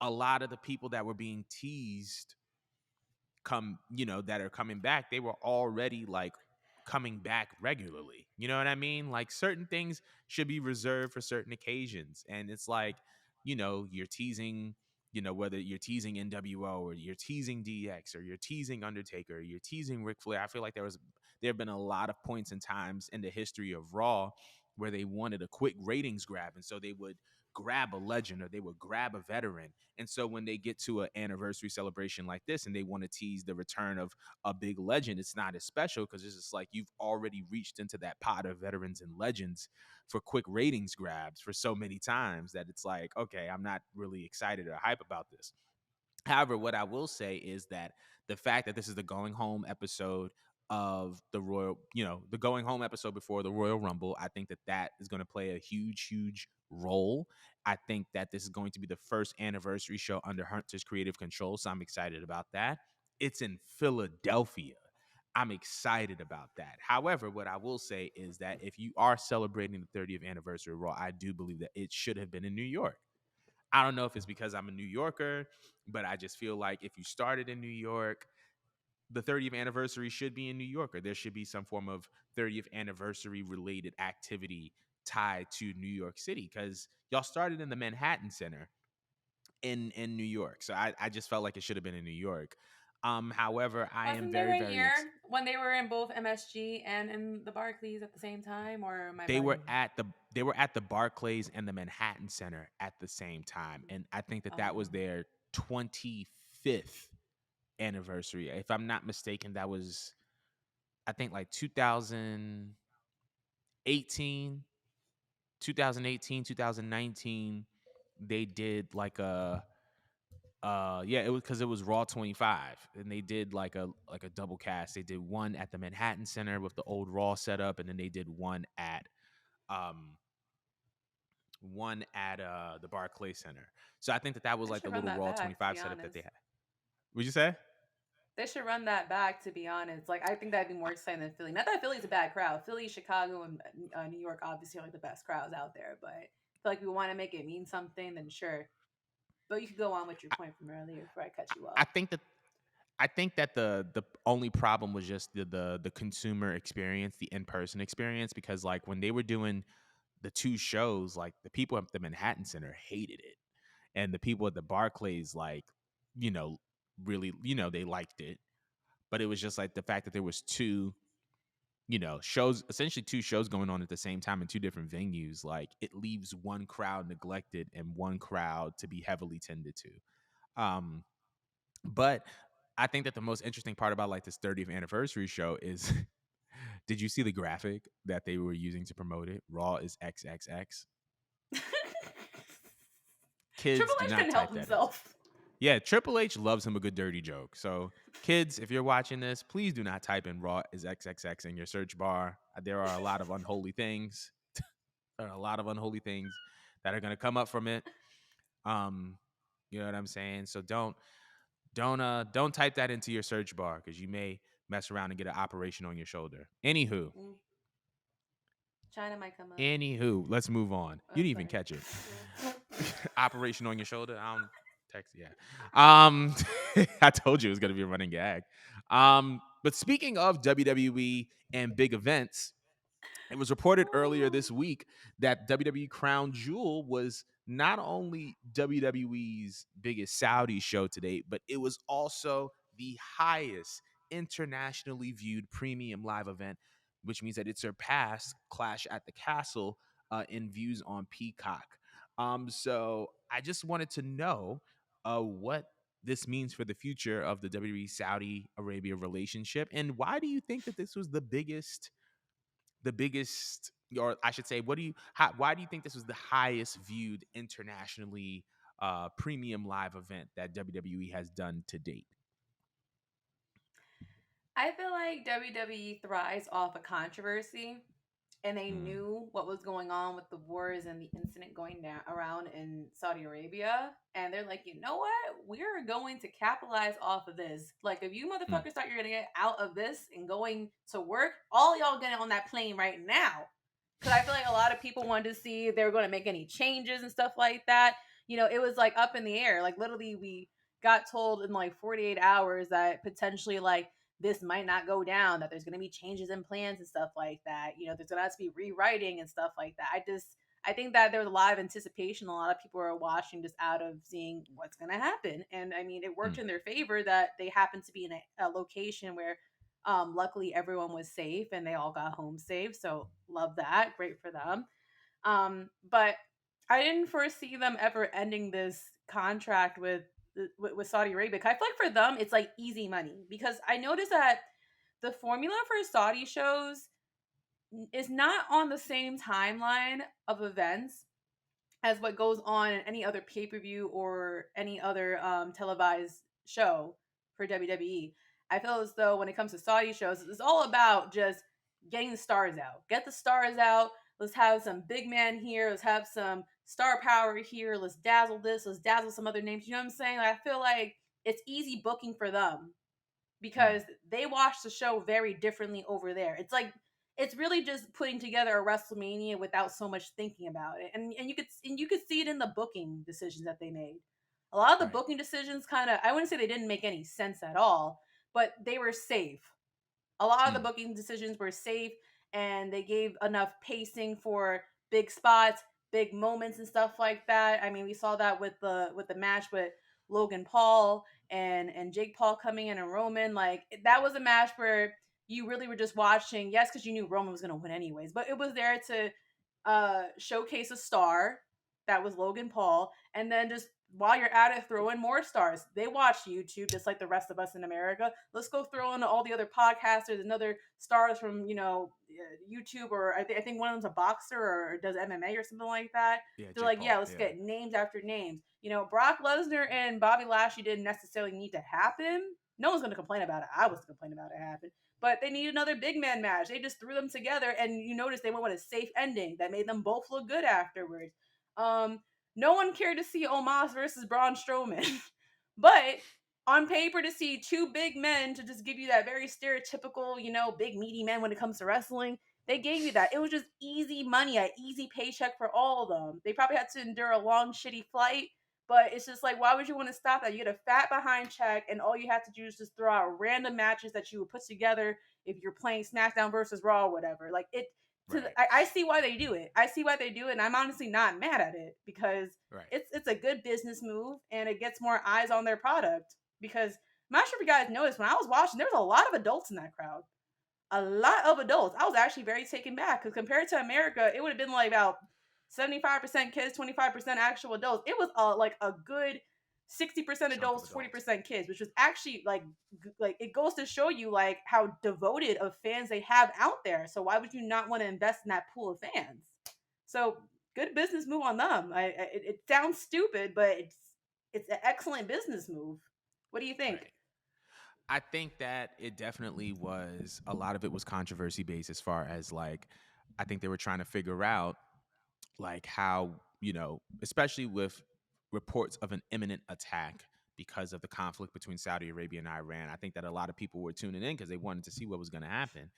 a lot of the people that were being teased that are coming back, they were already like coming back regularly. You know what I mean? Like certain things should be reserved for certain occasions. And it's like, you're teasing, whether you're teasing NWO or you're teasing DX or you're teasing Undertaker, or you're teasing Ric Flair. I feel like there have been a lot of points and times in the history of Raw where they wanted a quick ratings grab. And so they would grab a legend or they would grab a veteran. And so when they get to an anniversary celebration like this and they want to tease the return of a big legend, it's not as special because it's just like you've already reached into that pot of veterans and legends for quick ratings grabs for so many times that it's like, okay, I'm not really excited or hype about this. However, what I will say is that the fact that this is the going home episode of the Royal, the going home episode before the Royal Rumble, I think that that is going to play a huge, huge role. I think that this is going to be the first anniversary show under Hunter's creative control, so I'm excited about that. It's in Philadelphia. I'm excited about that. However, what I will say is that if you are celebrating the 30th anniversary of Raw, I do believe that it should have been in New York. I don't know if it's because I'm a New Yorker, but I just feel like if you started in New York, the 30th anniversary should be in New York, or there should be some form of 30th anniversary related activity tied to New York City, because y'all started in the Manhattan Center in New York. So I just felt like it should have been in New York. However, I am Wasn't there very, a very year when they were in both MSG and in the Barclays at the same time, or am I they were bugging? at the they were at the Barclays and the Manhattan Center at the same time, and I think that that was Um, their 25th anniversary. If I'm not mistaken, that was, I think, like 2018, 2019, they did like a yeah, it was because it was Raw 25, and they did like a double cast. They did one at the Manhattan Center with the old Raw setup, and then they did um the Barclay Center. So I think that that was they like the should run little that Raw back, to 25 be setup that they honest. had. Would you say? They should run that back, to be honest. Like, I think that'd be more exciting than Philly. Not that Philly's a bad crowd. Philly, Chicago, and New York obviously are like the best crowds out there. But I feel like we want to make it mean something, then sure. But you could go on with your point from earlier before I cut you I off. think that I think that the only problem was just the consumer experience, the in-person experience, because like when they were doing the two shows, like the people at the Manhattan Center hated it, and the people at the Barclays, like, you know, really, they liked it. But it was just like the fact that there was two, shows, essentially two shows going on at the same time in two different venues, like it leaves one crowd neglected and one crowd to be heavily tended to. Um, but I think that the most interesting part about like this 30th anniversary show is did you see the graphic that they were using to promote it? Raw is XXX. Triple Kids, do H not couldn't help type that in. himself. Yeah, Triple H loves him a good dirty joke. So, kids, if you're watching this, please do not type in Raw is XXX in your search bar. There are a lot of unholy things. There are a lot of unholy things that are going to come up from it. Um, you know what I'm saying? So don't type that into your search bar, because you may mess around and get an operation on your shoulder. Anywho, Mm, China might come up. anywho, let's move on. You Oh, didn't even sorry. catch it. Yeah. Operation on your shoulder. I don't text. Yeah. Um, I told you it was gonna be a running gag. But speaking of WWE and big events, it was reported earlier this week that WWE Crown Jewel was not only WWE's biggest Saudi show to date, but it was also the highest internationally viewed premium live event, which means that it surpassed Clash at the Castle in views on Peacock. So I just wanted to know what this means for the future of the WWE Saudi Arabia relationship, and why do you think that this was the biggest, or I should say, why do you think this was the highest viewed internationally premium live event that WWE has done to date? I feel like WWE thrives off of controversy, and they Mm, knew what was going on with the wars and the incident going down around in Saudi Arabia, and they're like, you know what? We're going to capitalize off of this. Like, if you mm, motherfuckers thought you're gonna get out of this and going to work, all y'all getting on that plane right now. Because I feel like a lot of people wanted to see if they were going to make any changes and stuff like that. You know, it was like up in the air. Like, literally, we got told in like 48 hours that potentially, like, this might not go down, that there's going to be changes in plans and stuff like that. You know, there's going to have to be rewriting and stuff like that. I think that there was a lot of anticipation. A lot of people are watching just out of seeing what's going to happen. And I mean, it worked mm, in their favor that they happened to be in a location where luckily everyone was safe and they all got home safe. So love that. Great for them. But I didn't foresee them ever ending this contract with Saudi Arabia. I feel like for them it's like easy money, because I noticed that the formula for Saudi shows is not on the same timeline of events as what goes on in any other pay per view or any other televised show for WWE. I feel as though when it comes to Saudi shows, it's all about just getting the stars out. Get the stars out. Let's have some big man here. Let's have some star power here. Let's dazzle this. Let's dazzle some other names. You know what I'm saying? Like, I feel like it's easy booking for them Mm, because they watch the show very differently over there. It's like it's really just putting together a WrestleMania without so much thinking about it. And you could see it in the booking decisions that they made. A lot of the right. booking decisions kind of, I wouldn't say they didn't make any sense at all, but they were safe. A lot of the Mm, booking decisions were safe, and they gave enough pacing for big spots, big moments and stuff like that. I mean, we saw that with the match with Logan Paul and Jake Paul coming in and Roman. Like, that was a match where you really were just watching, yes, because you knew Roman was going to win anyways, but it was there to showcase a star that was Logan Paul, and then just while you're at it, throw in more stars. They watch YouTube just like the rest of us in America. Let's go throw in all the other podcasters and other stars from YouTube, or I think one of them's a boxer or does MMA or something like that. yeah, They're Jake like, yeah, Paul. let's Yeah. get names after names. Brock Lesnar and Bobby Lashley didn't necessarily need to happen. No one's going to complain about it. I was complaining about it happen, but they need another big man match. They just threw them together, and you notice they went with a safe ending that made them both look good afterwards. Um, no one cared to see Omos versus Braun Strowman, but on paper, to see two big men to just give you that very stereotypical, big meaty men when it comes to wrestling, they gave you that. It was just easy money, an easy paycheck for all of them. They probably had to endure a long, shitty flight, but it's just like, why would you want to stop that? You get a fat behind check, and all you have to do is just throw out random matches that you would put together if you're playing SmackDown versus Raw or whatever. Like it. Right. I see why they do it. I see why they do it, and I'm honestly not mad at it because Right. it's a good business move and it gets more eyes on their product. Because I'm not sure if you guys noticed when I was watching, there was a lot of adults in that crowd, a lot of adults. I was actually very taken back because compared to America, it would have been like about 75% kids, 25% actual adults. It was like a good 60% Chunk of adults, adults. 40% kids, which was actually like it goes to show you like how devoted of fans they have out there. So why would you not want to invest in that pool of fans? So good business move on them. It sounds stupid, but it's an excellent business move. What do you think? Right. I think that it definitely was a lot of it was controversy based as far as like I think they were trying to figure out like how, especially with reports of an imminent attack because of the conflict between Saudi Arabia and Iran. I think that a lot of people were tuning in because they wanted to see what was going to happen.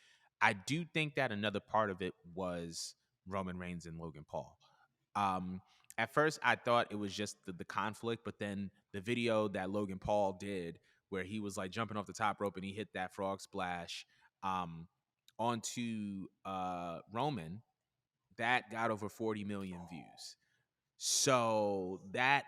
I do think that another part of it was Roman Reigns and Logan Paul. Um, at first, I thought it was just the conflict, but then the video that Logan Paul did, where he was like jumping off the top rope and he hit that frog splash um, onto Roman, that got over 40 million views. So that,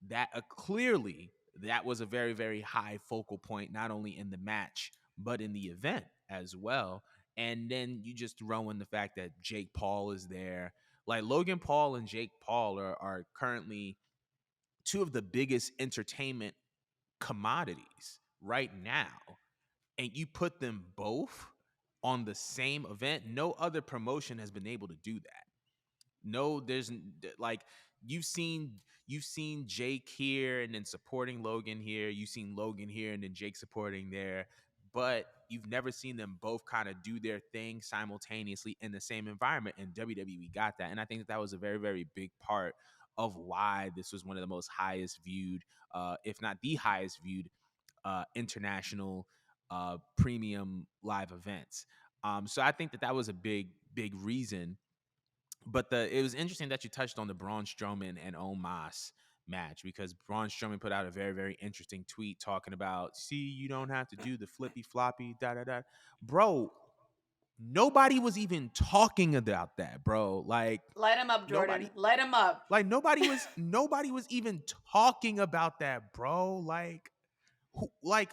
that clearly that was a very, very high focal point, not only in the match, but in the event as well. And then you just throw in the fact that Jake Paul is there. Like Logan Paul and Jake Paul are currently two of the biggest entertainment commodities right now. And you put them both on the same event. No other promotion has been able to do that. No, like you've seen Jake here and then supporting Logan here. You've seen Logan here and then Jake supporting there, but you've never seen them both kind of do their thing simultaneously in the same environment. And WWE got that, and I think that was a very, very big part of why this was one of the most highest viewed, if not the highest viewed, international premium live events. So I think that that was a big, big reason, but it was interesting that you touched on the Braun Strowman and Omos match because Braun Strowman put out a very, very interesting tweet talking about, see, you don't have to do the flippy floppy, da da da. Bro, nobody was even talking about that, bro. Light him up, Nobody Jordan. Light him up. nobody was even talking about that, bro. Who, like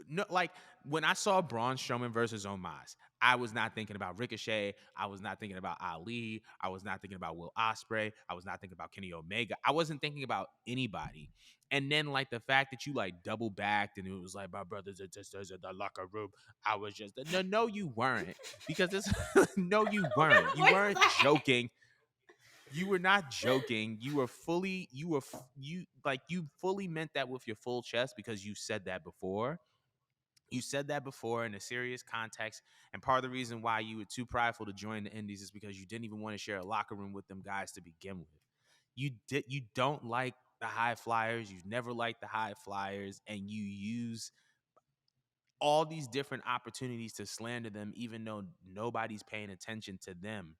no, like when I saw Braun Strowman versus Omos, I was not thinking about Ricochet. I was not thinking about Ali. I was not thinking about Will Ospreay. I was not thinking about Kenny Omega. I wasn't thinking about anybody. And then like the fact that you like double backed and it was like my brothers and sisters in the locker room. I was just no, you weren't because this no, you weren't. You What's weren't that? joking. You were not joking. You were fully you were you like you fully meant that with your full chest because you said that before. You said that before in a serious context, and part of the reason why you were too prideful to join the Indies is because you didn't even want to share a locker room with them guys to begin with. You don't like the high flyers. You've never liked the high flyers, and you use all these different opportunities to slander them, even though nobody's paying attention to them.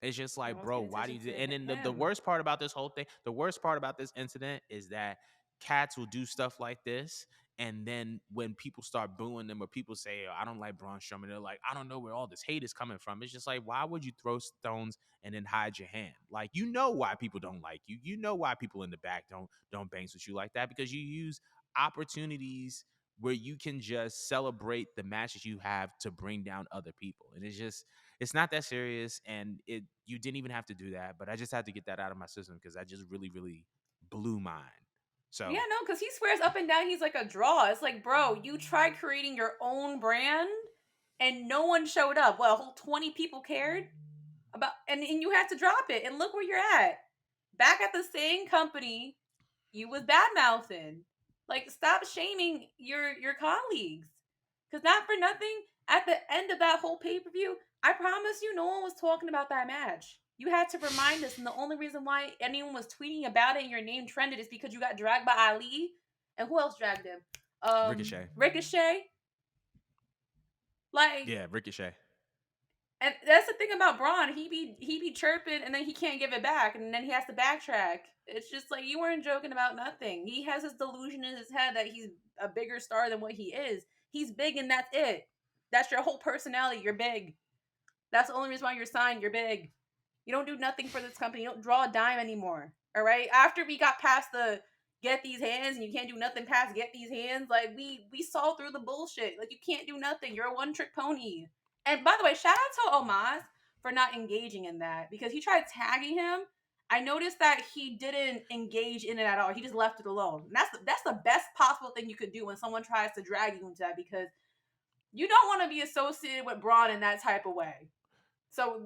It's just No like, one's bro, paying why do attention you? to And then the him. worst part about this whole thing, the worst part about this incident is that cats will do stuff like this, and then when people start booing them or people say, oh, I don't like Braun Strowman, they're like, I don't know where all this hate is coming from. It's just like, why would you throw stones and then hide your hand? Like, you know why people don't like you. You know why people in the back don't bangs with you like that, because you use opportunities where you can just celebrate the matches you have to bring down other people. And it's not that serious, and it you didn't even have to do that, but I just had to get that out of my system because I just really, really blew mine. Yeah, So no, because he swears up and down he's like a draw. It's like, bro, you tried creating your own brand and no one showed up. Well, a whole 20 people cared about, and you had to drop it. And look where you're at. Back at the same company you was bad mouthing. Like, stop shaming your colleagues. Cause not for nothing, at the end of that whole pay-per-view, I promise you no one was talking about that match. You had to remind us, and the only reason why anyone was tweeting about it and your name trended is because you got dragged by Ali. And who else dragged him? Ricochet. Ricochet. Like, Yeah, Ricochet. and that's the thing about Braun. He be chirping and then he can't give it back and then he has to backtrack. It's just like you weren't joking about nothing. He has this delusion in his head that he's a bigger star than what he is. He's big and that's it. That's your whole personality. You're big. That's the only reason why you're signed. You're big. You don't do nothing for this company. You don't draw a dime anymore. All right. After we got past the get these hands and you can't do nothing past get these hands, like we saw through the bullshit. Like you can't do nothing. You're a one trick pony. And by the way, shout out to Omaz for not engaging in that because he tried tagging him. I noticed that he didn't engage in it at all. He just left it alone. And that's the best possible thing you could do when someone tries to drag you into that because you don't want to be associated with Braun in that type of way. So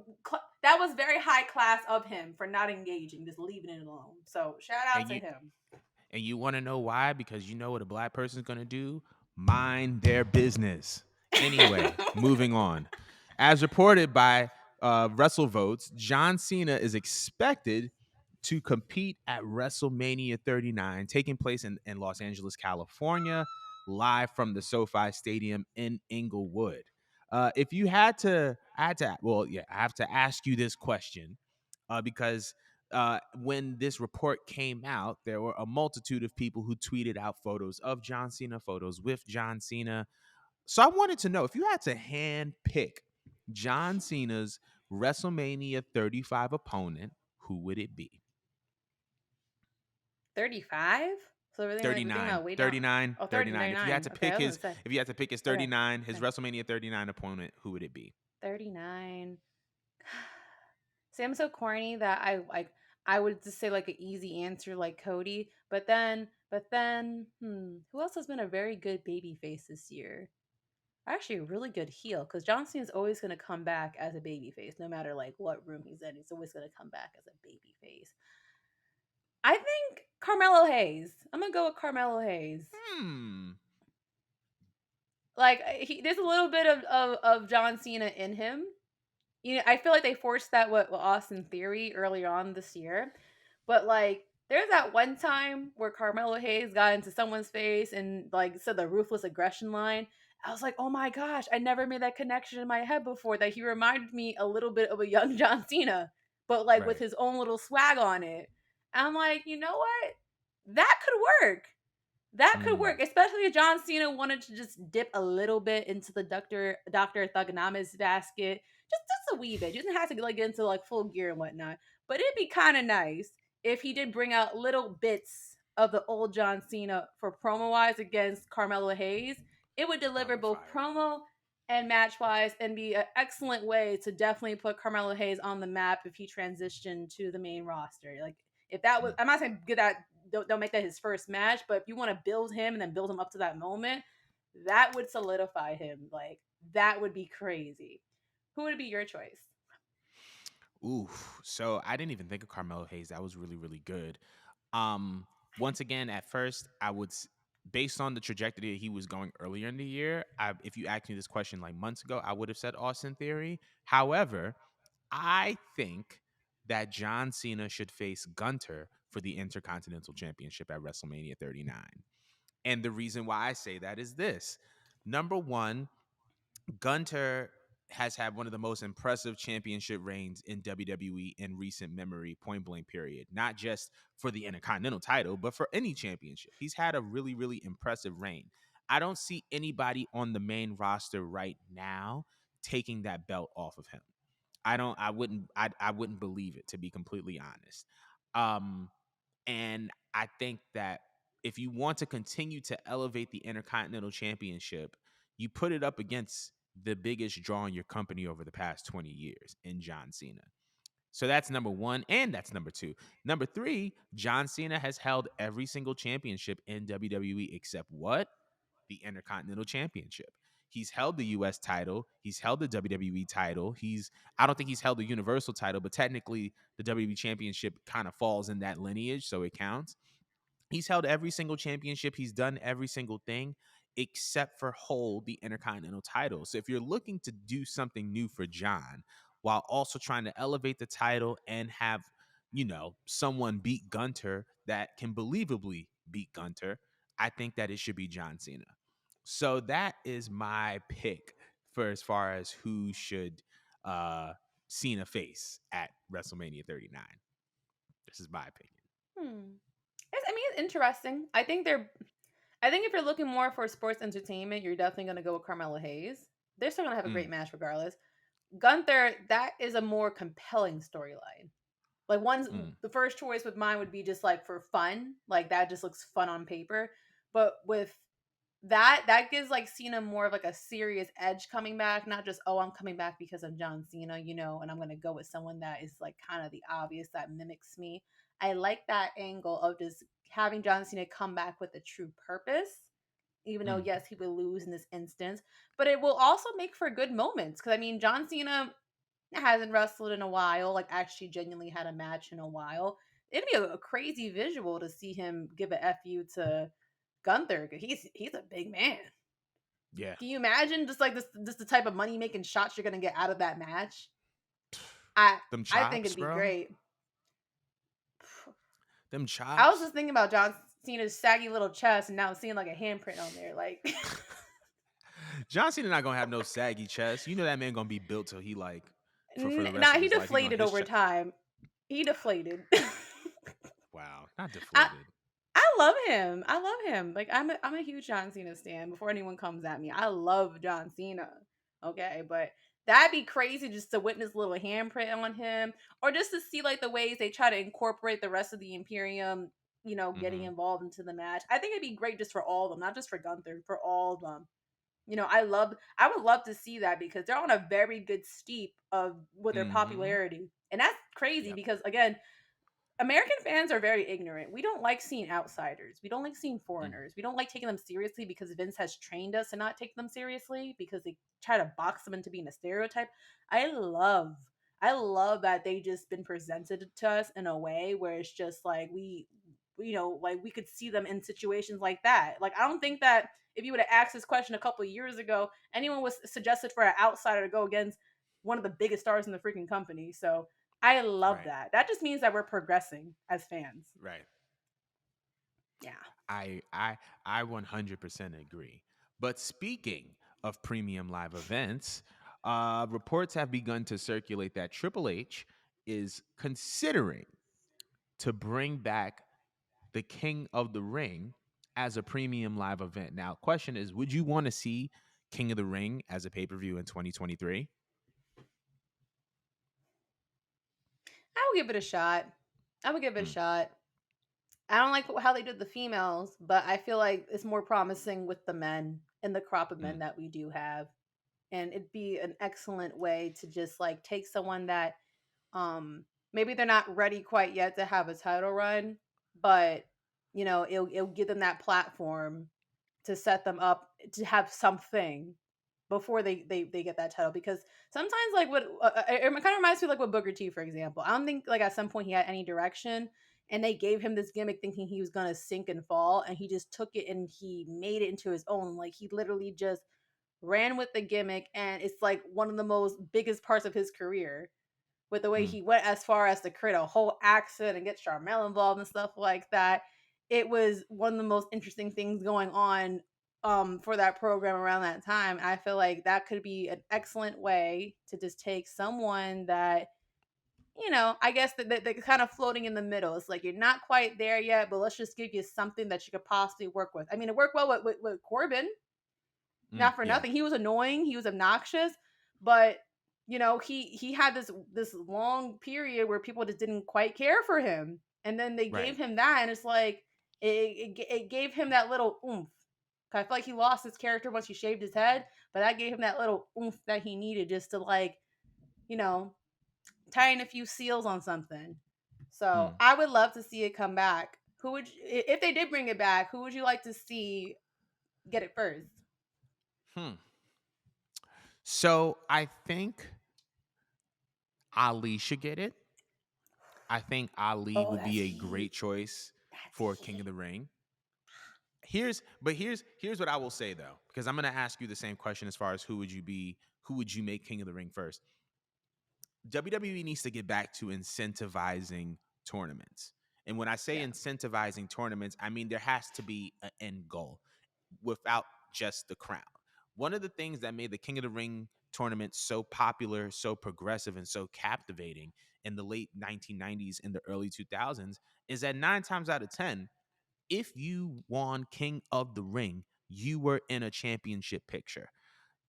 that was very high class of him for not engaging, just leaving it alone. So shout out And to you him. and you want to know why? Because you know what a black person's gonna do? Mind their business. Anyway, moving on. As reported by WrestleVotes, John Cena is expected to compete at WrestleMania 39, taking place in Los Angeles, California, live from the SoFi Stadium in Inglewood. If you had to, I had to, well, yeah, I have to ask you this question because when this report came out, there were a multitude of people who tweeted out photos of John Cena, photos with John Cena. So I wanted to know if you had to hand pick John Cena's WrestleMania 35 opponent, who would it be? 35? So we're thinking 39, about way down. 39, Oh, 30, 39. 39. Okay, I was gonna say. If you had to pick his Okay. 39, his Okay. WrestleMania 39 opponent, who would it be? 39. See, I'm so corny that I would just say like an easy answer like Cody, but then, who else has been a very good baby face this year? Actually, a really good heel because John Cena's always going to come back as a baby face, no matter like what room he's in. He's always going to come back as a baby face. I think Carmelo Hayes. I'm gonna go with Carmelo Hayes. Hmm. Like there's a little bit of John Cena in him. You know, I feel like they forced that with Austin Theory earlier on this year, but like there's that one time where Carmelo Hayes got into someone's face and like said the ruthless aggression line. I was like, oh my gosh, I never made that connection in my head before. That he reminded me a little bit of a young John Cena, but like with Right. his own little swag on it. And I'm like, you know what? That could work. That could Hmm. work, especially if John Cena wanted to just dip a little bit into the Doctor Thugonomics basket, just a wee bit. He doesn't have to like get into like full gear and whatnot. But it'd be kind of nice if he did bring out little bits of the old John Cena for promo wise against Carmelo Hayes. It would That would deliver be both fire. promo and match wise and be an excellent way to definitely put Carmelo Hayes on the map if he transitioned to the main roster. Like if that was, Mm. I'm not saying get that, don't make that his first match, but if you want to build him and then build him up to that moment, that would solidify him. Like that would be crazy. Who would be your choice? Ooh, so I didn't even think of Carmelo Hayes. That was really, really good. Um, Once again, at first, based on the trajectory he was going earlier in the year, if you asked me this question like months ago, I would have said Austin Theory. However, I think that John Cena should face Gunter for the Intercontinental Championship at WrestleMania 39. And the reason why I say that is this. Number one, Gunter has had one of the most impressive championship reigns in WWE in recent memory, point blank period. Not just for the Intercontinental title, but for any championship. He's had a really, really impressive reign. I don't see anybody on the main roster right now taking that belt off of him. I wouldn't believe it, to be completely honest. Um, and I think that if you want to continue to elevate the Intercontinental Championship, you put it up against the biggest draw in your company over the past 20 years in John Cena. So that's number one, and that's number two. Number three, John Cena has held every single championship in WWE except what? The Intercontinental Championship. He's held the US title, he's held the WWE title. I don't think he's held the Universal title, but technically the WWE Championship kind of falls in that lineage, so it counts. He's held every single championship. He's done every single thing except for hold the Intercontinental title. So if you're looking to do something new for John while also trying to elevate the title and have, someone beat Gunter that can believably beat Gunter, I think that it should be John Cena. So that is my pick for as far as who should uh Cena face at WrestleMania 39. This is my opinion. Hmm. I mean, it's interesting. I think if you're looking more for sports entertainment, you're definitely going to go with Carmelo Hayes. They're still going to have a great Mm, match regardless. Gunther, that is a more compelling storyline. Like mm, the first choice with mine would be just like for fun, like that just looks fun on paper. But with that gives like Cena more of like a serious edge coming back, not just oh I'm coming back because I'm John Cena, and I'm gonna go with someone that is like kind of the obvious that mimics me. I like that angle of just having John Cena come back with a true purpose, even though mm. yes he will lose in this instance, but it will also make for good moments because I mean John Cena hasn't wrestled in a while, like actually genuinely had a match in a while. It'd be a crazy visual to see him give a fu to Gunther. 'Cause he's a big man. Yeah. Can you imagine just like this just the type of money making shots you're gonna get out of that match? I Them I think chops, it'd be bro. great. Them I was chops. just thinking about John Cena's saggy little chest and now seeing like a handprint on there. Like John Cena not gonna have no saggy chest. You know that man gonna be built till he like for the rest nah, of he his life. He gonna deflated his over chest. time. He deflated. Wow, not I deflated. I love him. I love him. Like I'm a huge John Cena stan. Before anyone comes at me, I love John Cena. Okay, but that'd be crazy just to witness a little handprint on him, or just to see like the ways they try to incorporate the rest of the Imperium. Getting Mm-hmm. involved into the match. I think it'd be great just for all of them, not just for Gunther, for all of them. I would love to see that because they're on a very good steep of with their Mm-hmm. popularity, and that's crazy Yep. because again, American fans are very ignorant. We don't like seeing outsiders. We don't like seeing Mm. foreigners. We don't like taking them seriously because Vince has trained us to not take them seriously because they try to box them into being a stereotype. I love I love that they just been presented to us in a way where it's just like like we could see them in situations like that. Like I don't think that if you would have asked this question a couple of years ago, anyone was suggested for an outsider to go against one of the biggest stars in the freaking company. So I love Right. that. That just means that we're progressing as fans. Right. Yeah. I 100% agree. But speaking of premium live events, reports have begun to circulate that Triple H is considering to bring back the King of the Ring as a premium live event. Now, question is, would you want to see King of the Ring as a pay-per-view in 2023? I would give it a shot. I would give it a Mm, shot. I don't like how they did the females, but I feel like it's more promising with the men and the crop of men mm, that we do have. And it'd be an excellent way to just like take someone that maybe they're not ready quite yet to have a title run, but it'll give them that platform to set them up to have something before they get that title, because sometimes like what it kind of reminds me like with Booker T, for example. I don't think like at some point he had any direction, and they gave him this gimmick thinking he was gonna sink and fall, and he just took it and he made it into his own. Like he literally just ran with the gimmick, and it's like one of the most biggest parts of his career, with the way Mm, he went as far as to create a whole accent and get Charmel involved and stuff like that. It was one of the most interesting things going on for that program around that time. I feel like that could be an excellent way to just take someone that, I guess that they're kind of floating in the middle. It's like you're not quite there yet, but let's just give you something that you could possibly work with. I mean, it worked well with Corbin, not for yeah. nothing. He was annoying, he was obnoxious, but he had this long period where people just didn't quite care for him. And then they gave Right. him that, and it's like it gave him that little oomph. I feel like he lost his character once he shaved his head, but that gave him that little oomph that he needed just to like, you know, tying a few seals on something. So Mm, I would love to see it come back. Who would if they did bring it back? Who would you like to see get it first? hmm. So I think Ali should get it. I think Ali Oh, would that's be a great heat. choice That's for King of heat. the Ring. Here's what I will say though, because I'm gonna ask you the same question as far as who would you make King of the Ring first? WWE needs to get back to incentivizing tournaments. And when I say Yeah. incentivizing tournaments, I mean there has to be an end goal without just the crown. One of the things that made the King of the Ring tournament so popular, so progressive, and so captivating in the late 1990s and the early 2000s is that 9 times out of 10, if you won King of the Ring, you were in a championship picture.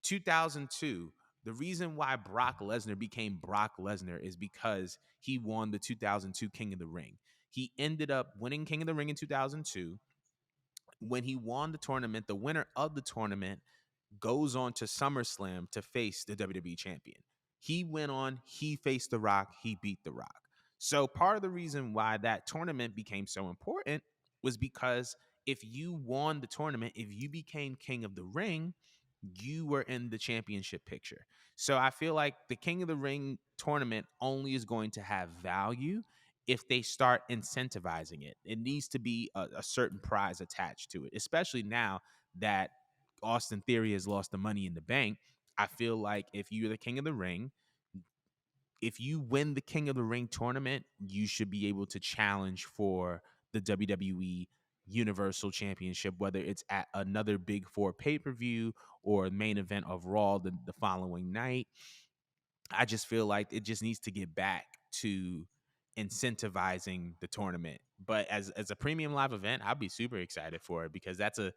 2002, the reason why Brock Lesnar became Brock Lesnar is because he won the 2002 King of the Ring. He ended up winning King of the Ring in 2002. When he won the tournament, the winner of the tournament goes on to SummerSlam to face the WWE champion. He went on, he faced The Rock, he beat The Rock. So part of the reason why that tournament became so important was because if you won the tournament, if you became King of the Ring, you were in the championship picture. So I feel like the King of the Ring tournament only is going to have value if they start incentivizing it. It needs to be a certain prize attached to it, especially now that Austin Theory has lost the money in the bank. I feel like if you're the King of the Ring, if you win the King of the Ring tournament, you should be able to challenge for the WWE Universal Championship, whether it's at another Big Four pay per view or main event of Raw the following night. I just feel like it just needs to get back to incentivizing the tournament. But as a premium live event, I'd be super excited for it because that's a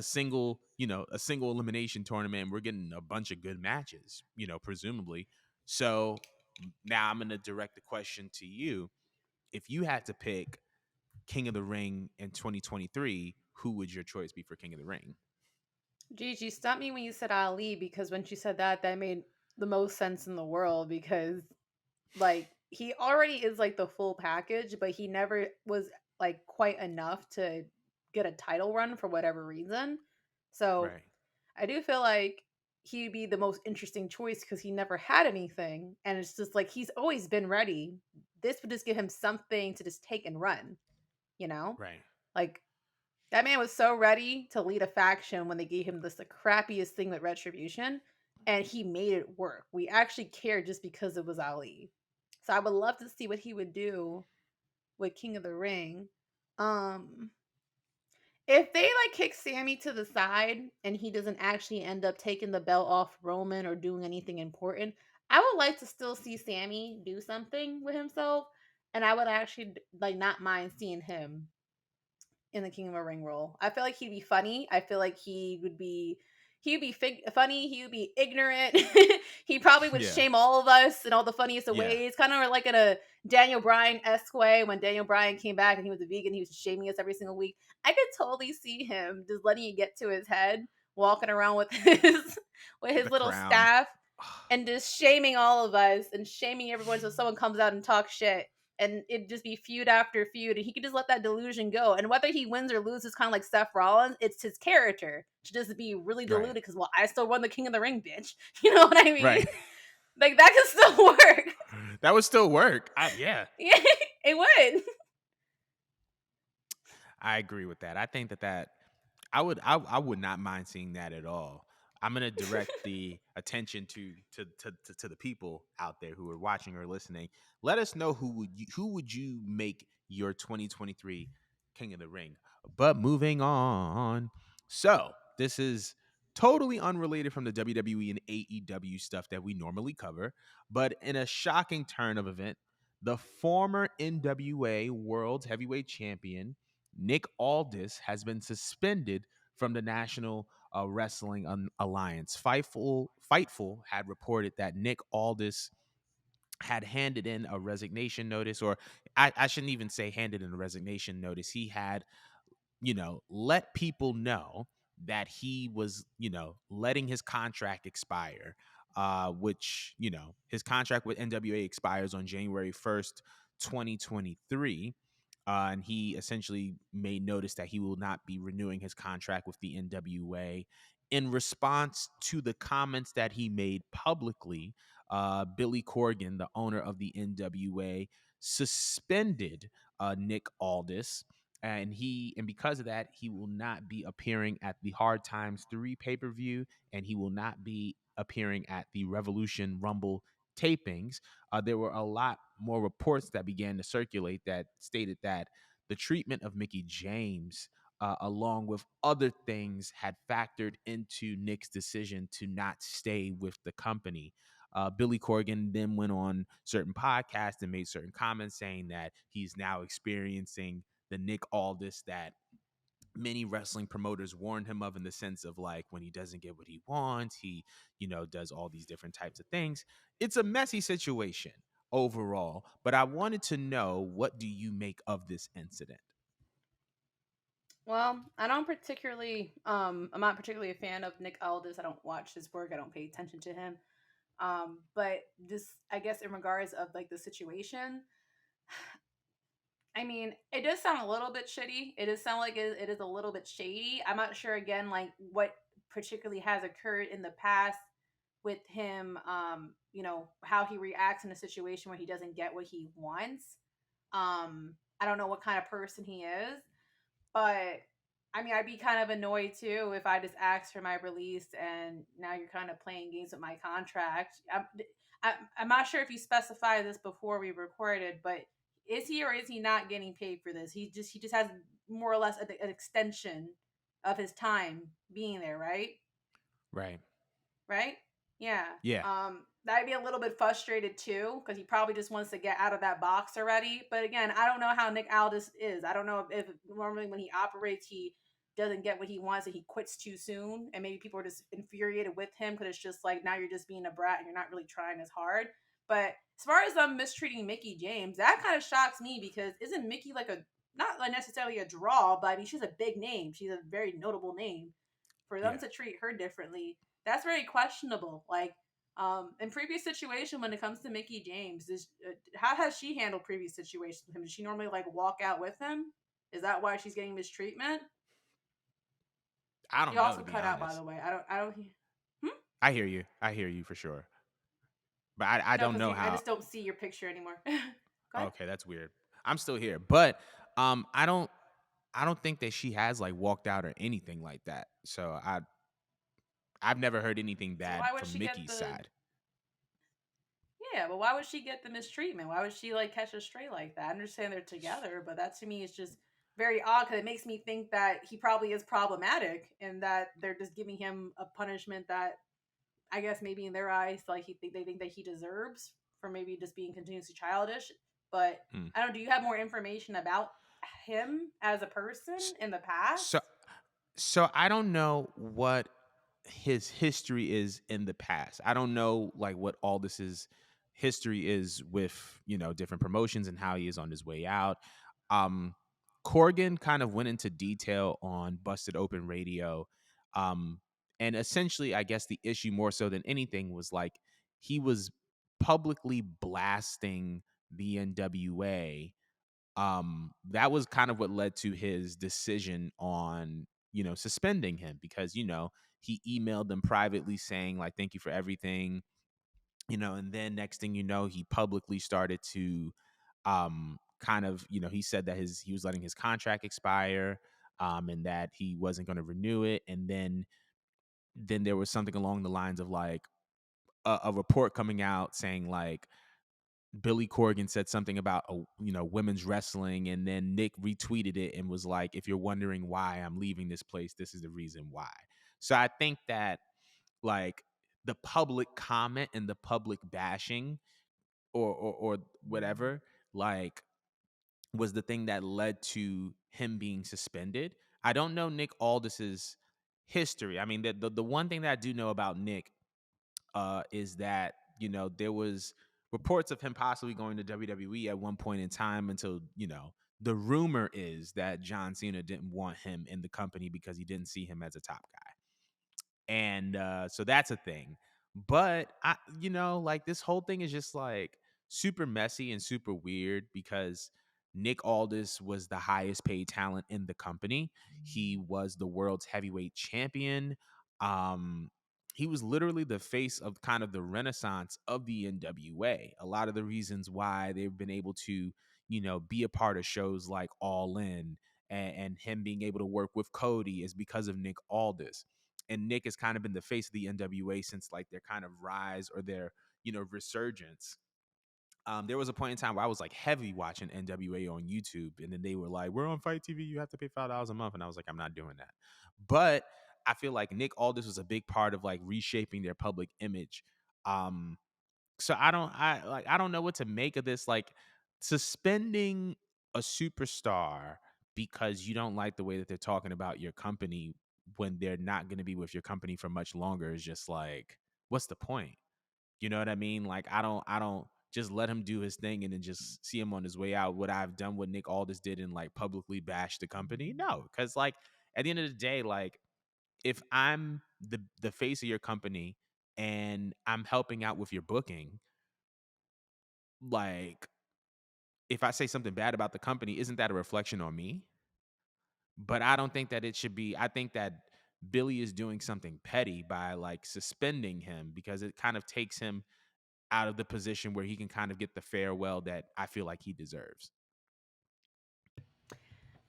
single, a single elimination tournament. And we're getting a bunch of good matches, presumably. So now I'm gonna direct the question to you. If you had to pick King of the Ring in 2023, who would your choice be for King of the Ring? Gigi, stop me when you said Ali, because when she said that, that made the most sense in the world, because like he already is like the full package, but he never was like quite enough to get a title run for whatever reason. So Right. I do feel like he'd be the most interesting choice because he never had anything. And it's just like he's always been ready. This would just give him something to just take and run, you know? Right. Like that man was so ready to lead a faction when they gave him this the crappiest thing with Retribution, and he made it work. We actually cared just because it was Ali. So I would love to see what he would do with King of the Ring. Um if they like kick Sammy to the side and he doesn't actually end up taking the belt off Roman or doing anything important, I would like to still see Sammy do something with himself, and I would actually like not mind seeing him in the King of a Ring role. I feel like he'd be funny. I feel like funny. He would be ignorant. He probably would Yeah. shame all of us in all the funniest of Yeah. ways. Kind of like in a Daniel Bryan esque way. When Daniel Bryan came back and he was a vegan, he was shaming us every single week. I could totally see him just letting it get to his head, walking around with his with his The little crown. staff and just shaming all of us and shaming everyone, so someone comes out and talks shit. and it'd just be feud after feud, and he could just let that delusion go. And whether he wins or loses, kind of like Seth Rollins, it's his character to just be really Right. deluded because, well, I still won the King of the Ring, bitch. You know what I mean? Right. Like that can still work. That would still work. Yeah. Yeah, it would. I agree with that. I think that I would not mind seeing that at all. I'm gonna direct the attention to the people out there who are watching or listening. Let us know who would you make your 2023 King of the Ring. But moving on. So this is totally unrelated from the WWE and AEW stuff that we normally cover, but in a shocking turn of event, the former NWA World Heavyweight Champion Nick Aldis has been suspended from the National Wrestling Alliance. Fightful had reported that Nick Aldis had handed in a resignation notice, or I shouldn't even say handed in a resignation notice. He had, let people know that he was, letting his contract expire, which, his contract with NWA expires on January 1st, 2023. And he essentially made notice that he will not be renewing his contract with the NWA. In response to the comments that he made publicly, Billy Corgan, the owner of the NWA, suspended Nick Aldis, and because of that, he will not be appearing at the Hard Times 3 pay-per-view, and he will not be appearing at the Revolution Rumble tapings. There were a lot more reports that began to circulate that stated that the treatment of Mickey James, along with other things, had factored into Nick's decision to not stay with the company. Billy Corgan then went on certain podcasts and made certain comments saying that he's now experiencing the Nick Aldis that many wrestling promoters warned him of, in the sense of like when he doesn't get what he wants, he, does all these different types of things. It's a messy situation overall, but I wanted to know, what do you make of this incident? Well, I'm not particularly a fan of Nick Aldis. I don't watch his work. I don't pay attention to him. But just I guess in regards of like the situation, I mean, it does sound a little bit shitty. It does sound like it is a little bit shady. I'm not sure again like what particularly has occurred in the past with him. How he reacts in a situation where he doesn't get what he wants. I don't know what kind of person he is. But I mean, I'd be kind of annoyed too if I just asked for my release and now you're kind of playing games with my contract. I'm not sure if you specified this before we recorded, but is he or is he not getting paid for this? He just has more or less an extension of his time being there, right? Right. Right? Yeah. Yeah. I'd be a little bit frustrated too because he probably just wants to get out of that box already. But again, I don't know how Nick Aldis is. I don't know if normally when he operates, he doesn't get what he wants and he quits too soon, and maybe people are just infuriated with him because it's just like now you're just being a brat and you're not really trying as hard. But as far as mistreating Mickey James, that kind of shocks me because isn't Mickey like a not like necessarily a draw, but I mean she's a big name. She's a very notable name. For them Yeah. to treat her differently, that's very questionable. Like, in previous situation when it comes to Mickey James, how has she handled previous situations with him? Does she normally like walk out with him? Is that why she's getting mistreatment? I You don't know, also to be cut out, by honest. the way. I don't. Hmm? I hear you for sure, but I No, don't because know I how. just don't see your picture anymore. Go ahead. Okay, that's weird. I'm still here, but I don't think that she has like walked out or anything like that. So I've never heard anything So bad why would from she get Mickey's the? side. Yeah, but why would she get the mistreatment? Why would she like catch a stray like that? I understand they're together, but that to me is just very odd because it makes me think that he probably is problematic and that they're just giving him a punishment that I guess maybe in their eyes, like they think that he deserves for maybe just being continuously childish. But Hmm. I don't. Do you have more information about him as a person in the So past? so I don't know what his history is in the past. I don't know like what all this is history is with, different promotions and how he is on his way out. Um Corgan kind of went into detail on Busted Open Radio. Um and essentially I guess the issue more so than anything was like he was publicly blasting the NWA, that was kind of what led to his decision on, suspending him, because, he emailed them privately saying like, thank you for everything, and then next thing you know, he publicly started to kind of, he said that he was letting his contract expire, and that he wasn't going to renew it. And then there was something along the lines of like a report coming out saying like Billy Corgan said something about women's wrestling, and then Nick retweeted it and was like, if you're wondering why I'm leaving this place, this is the reason why. So I think that like the public comment and the public bashing, or whatever, like, was the thing that led to him being suspended. I don't know Nick Aldis's history. I mean, the one thing that I do know about Nick is that, there was reports of him possibly going to WWE at one point in time, until, the rumor is that John Cena didn't want him in the company because he didn't see him as a top guy. And so that's a thing. But like, this whole thing is just like super messy and super weird, because Nick Aldis was the highest paid talent in the company. He was the world's heavyweight champion. Um, he was literally the face of kind of the renaissance of the NWA. A lot of the reasons why they've been able to, be a part of shows like All In, and him being able to work with Cody, is because of Nick Aldis. And Nick has kind of been the face of the NWA since like their kind of rise, or their, resurgence. There was a point in time where I was like heavy watching NWA on YouTube, and then they were like, "We're on Fight TV. You have to pay $5 a month," and I was like, "I'm not doing that." But I feel like Nick Aldis was a big part of like reshaping their public image. Um, so I don't know what to make of this. Like, suspending a superstar because you don't like the way that they're talking about your company, when they're not going to be with your company for much longer, is just like, what's the point? You know what I mean? Like, I don't just let him do his thing and then just see him on his way out. Would I have done what Nick Aldis did and like publicly bash the company? No, because like at the end of the day, like, if I'm the face of your company and I'm helping out with your booking, like, if I say something bad about the company, isn't that a reflection on me? But I don't think that it should be. I think that Billy is doing something petty by like suspending him, because it kind of takes him out of the position where he can kind of get the farewell that I feel like he deserves.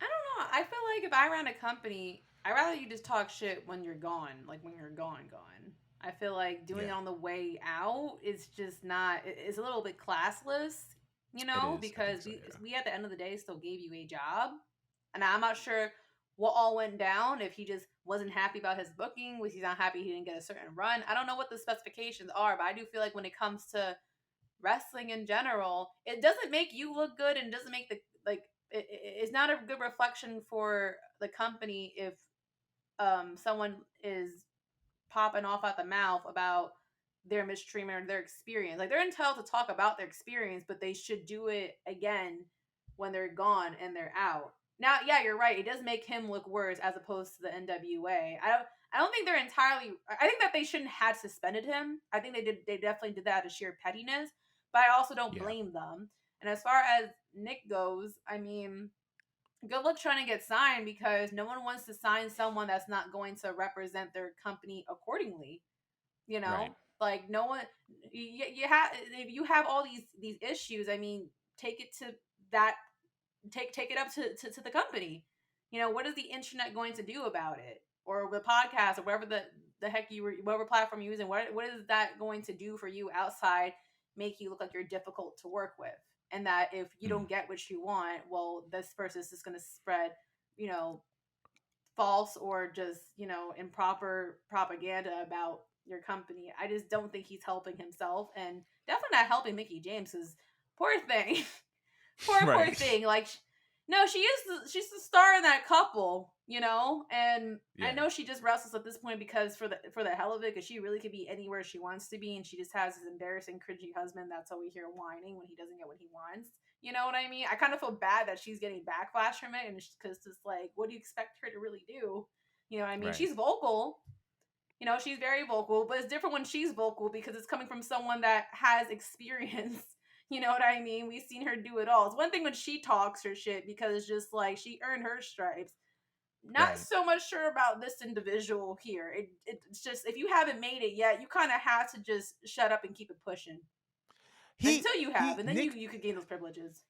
I don't know. I feel like if I ran a company, I'd rather you just talk shit when you're gone, like when you're gone, gone. I feel like doing it Yeah, on the way out is just not. It's a little bit classless, it is. I think because so. we at the end of the day still gave you a job, and I'm not sure what all went down. If he just wasn't happy about his booking, was he not happy he didn't get a certain run? I don't know what the specifications are, but I do feel like when it comes to wrestling in general, it doesn't make you look good, and doesn't make the like it's not a good reflection for the company if someone is popping off at the mouth about their mistreatment or their experience. Like, they're entitled to talk about their experience, but they should do it again when they're gone and they're out. Now, yeah, you're right. It does make him look worse as opposed to the NWA. I don't think they're entirely. I think that they shouldn't have suspended him. I think they did. They definitely did that out of sheer pettiness. But I also don't Yeah, blame them. And as far as Nick goes, I mean, good luck trying to get signed, because no one wants to sign someone that's not going to represent their company accordingly. You right. know, like, no one. You have, if you have all these issues. I mean, take it to that. Take it up to the company. What is the internet going to do about it, or the podcast, or whatever the heck you were, whatever platform you're using? What is that going to do for you outside? Make you look like you're difficult to work with, and that if you Mm, don't get what you want, well, this person is just going to spread, you know, false or just, improper propaganda about your company. I just don't think he's helping himself, and definitely not helping Mickey James, because poor thing. Poor right. thing. Like, no, she's the star in that couple, and I Yeah, know she just wrestles at this point because for the hell of it, because she really could be anywhere she wants to be, and she just has this embarrassing, cringy husband that's always here whining when he doesn't get what he wants. You know what I mean? I kind of feel bad that she's getting backlash from it, and because it's like, what do you expect her to really do? You know what I mean? right. She's vocal. She's very vocal, but it's different when she's vocal because it's coming from someone that has experience, You know what I mean? We've seen her do it all. It's one thing when she talks her shit because it's just like she earned her stripes. Not Right. so much sure about this individual here. It's just if you haven't made it yet, you kind of have to just shut up and keep it pushing until you have, He and then you could gain those privileges.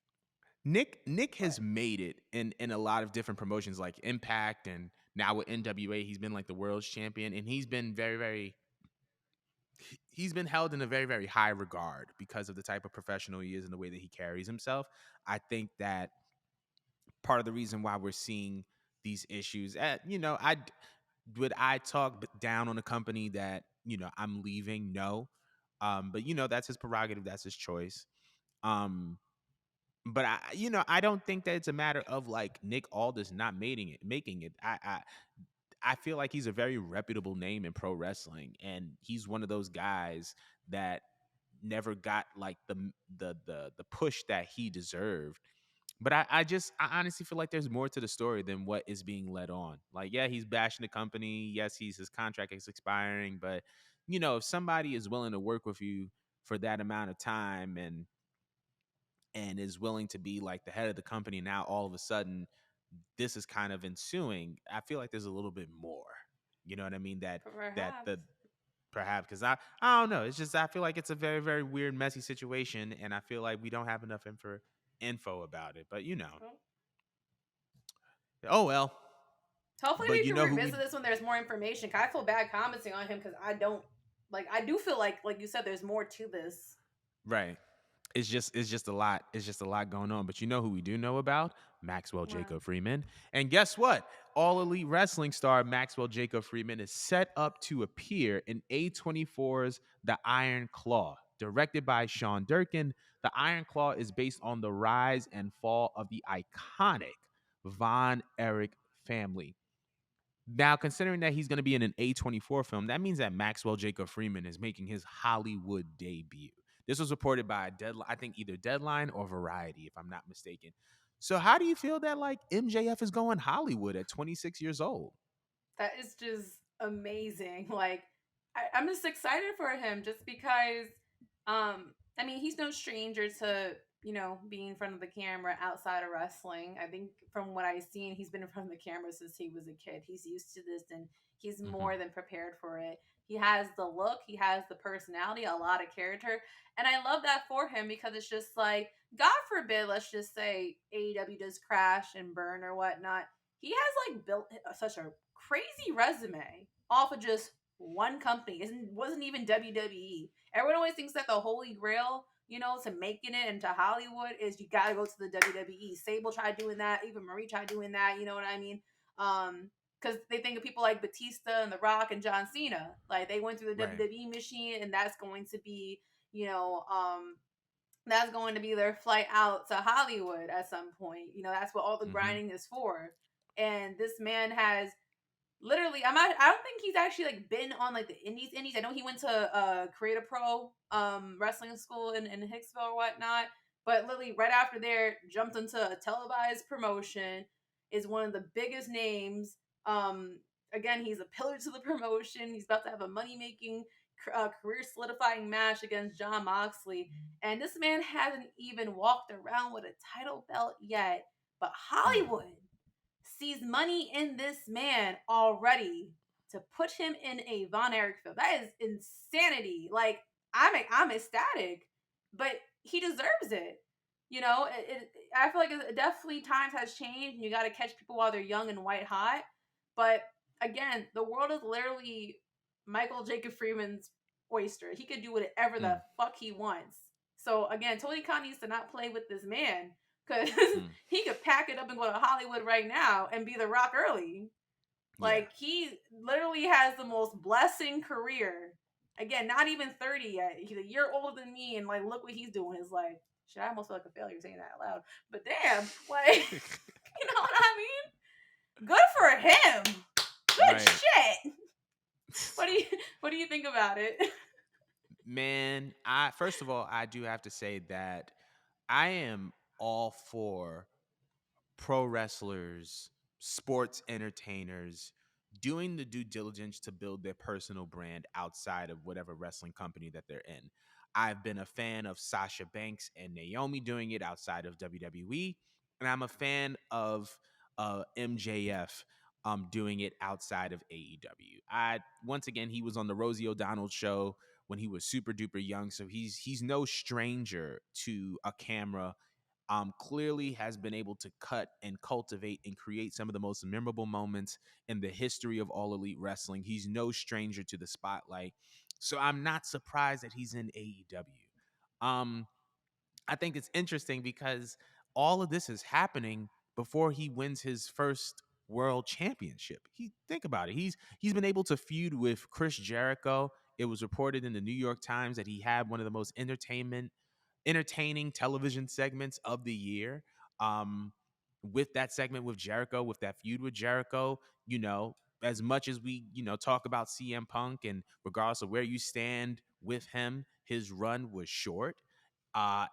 Nick has But made it in a lot of different promotions like Impact, and now with NWA he's been like the world's champion, and he's been held in a very, very high regard because of the type of professional he is and the way that he carries himself. I think that part of the reason why we're seeing these issues at, would I talk down on a company that, I'm leaving? No. But that's his prerogative, that's his choice. Um but I don't think that it's a matter of like Nick Aldis not making it. I feel like he's a very reputable name in pro wrestling, and he's one of those guys that never got like the push that he deserved. But I honestly feel like there's more to the story than what is being led on. Like, yeah, he's bashing the company. Yes, his contract is expiring, but if somebody is willing to work with you for that amount of time and is willing to be like the head of the company, now all of a sudden this is kind of ensuing, I feel like there's a little bit more. You know what I mean? That perhaps. the perhaps because I don't know. It's just I feel like it's a very, very weird, messy situation, and I feel like we don't have enough info about it. But Well, oh well. hopefully But we you can know who revisit we this when there's more information. 'Cause I feel bad commenting on him because I don't like. I do feel like you said, there's more to this. right. It's just a lot. It's just a lot going on. But you know who we do know about? Maxwell Wow. Jacob Freeman. And guess what? All Elite Wrestling star Maxwell Jacob Freeman is set up to appear in A24's The Iron Claw. Directed by Sean Durkin, The Iron Claw is based on the rise and fall of the iconic Von Erich family. Now, considering that he's going to be in an A24 film, that means that Maxwell Jacob Freeman is making his Hollywood debut. This was reported by Deadline, I think either Deadline or Variety, if I'm not mistaken. So, how do you feel that like MJF is going Hollywood at 26 years old? That is just amazing. Like I'm just excited for him just because I mean he's no stranger to, being in front of the camera outside of wrestling. I think from what I've seen, he's been in front of the camera since he was a kid. He's used to this and he's Hmm. more than prepared for it. He has the look, he has the personality, a lot of character. And I love that for him because it's just like, God forbid, let's just say AEW does crash and burn or whatnot, he has like built such a crazy resume off of just one company. Isn't wasn't even WWE. Everyone always thinks that the holy grail, to making it into Hollywood is you gotta go to the WWE. Sable tried doing that, even Marie tried doing that. You know what I mean? Because they think of people like Batista and The Rock and John Cena, like they went through the Right. WWE machine, and that's going to be, you know, um, that's going to be their flight out to Hollywood at some point. That's what all the Hmm. grinding is for. And this man has literally, I don't think he's actually like been on like the indies. I know he went to Creative Pro wrestling school in Hicksville or whatnot, but literally right after there jumped into a televised promotion, is one of the biggest names. Again, he's a pillar to the promotion. He's about to have a money making career solidifying match against John Moxley, and this man hasn't even walked around with a title belt yet. But Mm. Hollywood sees money in this man already to put him in a Von Erich film. That is insanity. Like I'm ecstatic, but he deserves it. I feel like it definitely times has changed, and you got to catch people while they're young and white hot. But again, the world is literally Michael Jacob Freeman's oyster. He could do whatever the Mm. fuck he wants. So again, Tony Khan needs to not play with this man because Mm. he could pack it up and go to Hollywood right now and be the Rock early. Yeah. Like he literally has the most blessing career. Again, not even 30 yet. He's a year older than me, and like look what he's doing. His life. Shit, I almost feel like a failure saying that out loud. But damn, like you know what I mean? Good for him. Good Right. shit. What do you what do you think about it? Man, I first of all, I do have to say that I am all for pro wrestlers, sports entertainers doing the due diligence to build their personal brand outside of whatever wrestling company that they're in. I've been a fan of Sasha Banks and Naomi doing it outside of WWE, and I'm a fan of MJF doing it outside of AEW. I once again he was on the Rosie O'Donnell show when he was super duper young, so he's no stranger to a camera. Clearly has been able to cut and cultivate and create some of the most memorable moments in the history of All Elite Wrestling. He's no stranger to the spotlight. So I'm not surprised that he's in AEW. Um, I think it's interesting because all of this is happening before he wins his first world championship. He think about it. He's been able to feud with Chris Jericho. It was reported in the New York Times that he had one of the most entertaining television segments of the year. Um, with that segment with Jericho, with that feud with Jericho, as much as we, talk about CM Punk and regardless of where you stand with him, his run was short,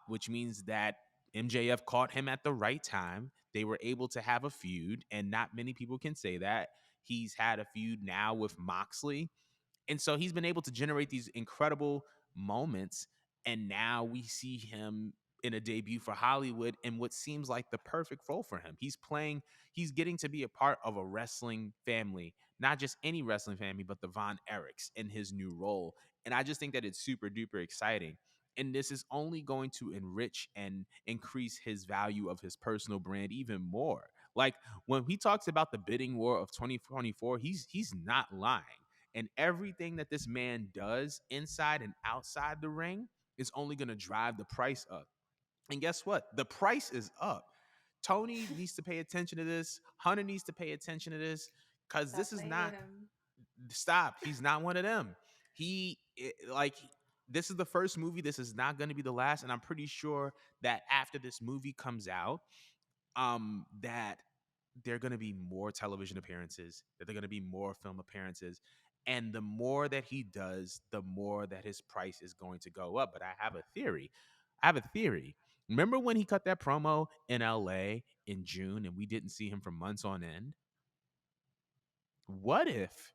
which means that MJF caught him at the right time. They were able to have a feud, and not many people can say that. He's had a feud now with Moxley, and so he's been able to generate these incredible moments. And now we see him in a debut for Hollywood in what seems like the perfect role for him. He's getting to be a part of a wrestling family, not just any wrestling family, but the Von Erichs in his new role. And I just think that it's super duper exciting. And this is only going to enrich and increase his value of his personal brand even more. Like when he talks about the bidding war of 2024, he's not lying. And everything that this man does inside and outside the ring is only going to drive the price up. And guess what? The price is up. Tony needs to pay attention to this. Hunter needs to pay attention to this because Stop this is playing with not him. stop. He's not one of them. Like this is the first movie. This is not going to be the last. And I'm pretty sure that after this movie comes out, that there are going to be more television appearances, that there are going to be more film appearances. And the more that he does, the more that his price is going to go up. But I have a theory. Remember when he cut that promo in LA in June and we didn't see him for months on end? What if